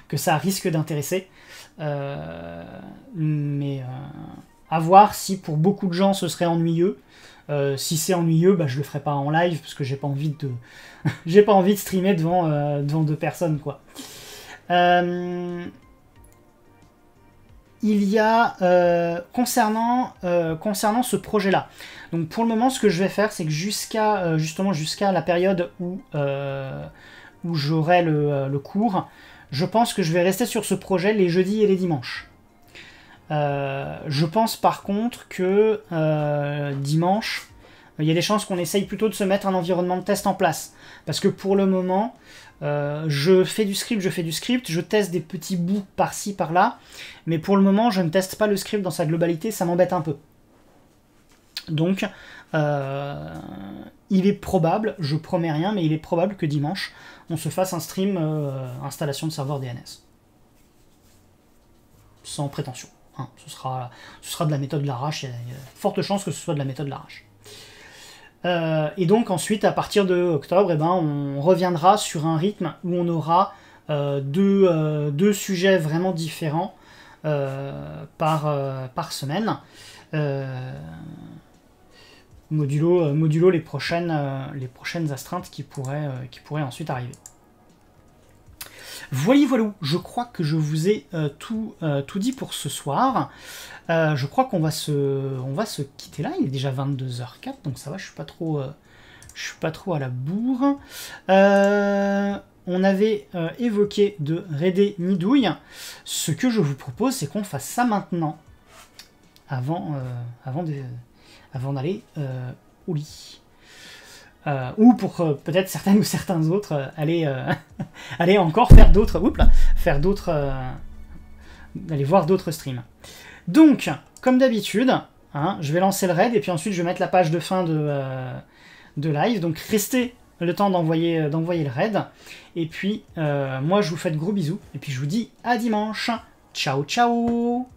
que ça risque d'intéresser. Mais à voir si pour beaucoup de gens ce serait ennuyeux. Si c'est ennuyeux, je le ferai pas en live parce que j'ai pas envie de streamer devant 2 personnes, quoi. Il y a concernant ce projet-là. Donc pour le moment, ce que je vais faire, c'est que jusqu'à la période où j'aurai le cours, je pense que je vais rester sur ce projet les jeudis et les dimanches. Je pense par contre que dimanche, il y a des chances qu'on essaye plutôt de se mettre un environnement de test en place. Parce que pour le moment, je fais du script, je teste des petits bouts par-ci, par-là, mais pour le moment, je ne teste pas le script dans sa globalité, ça m'embête un peu. Donc, il est probable, je promets rien, mais il est probable que dimanche, on se fasse un stream installation de serveur DNS. Sans prétention. Hein. Ce sera de la méthode de l'arrache, il y a forte chance que ce soit de la méthode de l'arrache. Et donc ensuite, à partir de octobre, on reviendra sur un rythme où on aura deux sujets vraiment différents par semaine. Modulo les prochaines astreintes qui pourraient ensuite arriver. Voilà, je crois que je vous ai tout dit pour ce soir. Je crois qu'on va se quitter là. Il est déjà 22h04, donc ça va, je suis pas trop à la bourre. On avait évoqué de raider Nidouille. Ce que je vous propose, c'est qu'on fasse ça maintenant, avant d'aller au lit. Ou pour peut-être certaines ou certains autres aller encore aller voir d'autres streams. Donc, comme d'habitude, hein, je vais lancer le raid et puis ensuite je vais mettre la page de fin de live. Donc restez le temps d'envoyer le raid. Et puis moi je vous fais de gros bisous et puis je vous dis à dimanche. Ciao ciao.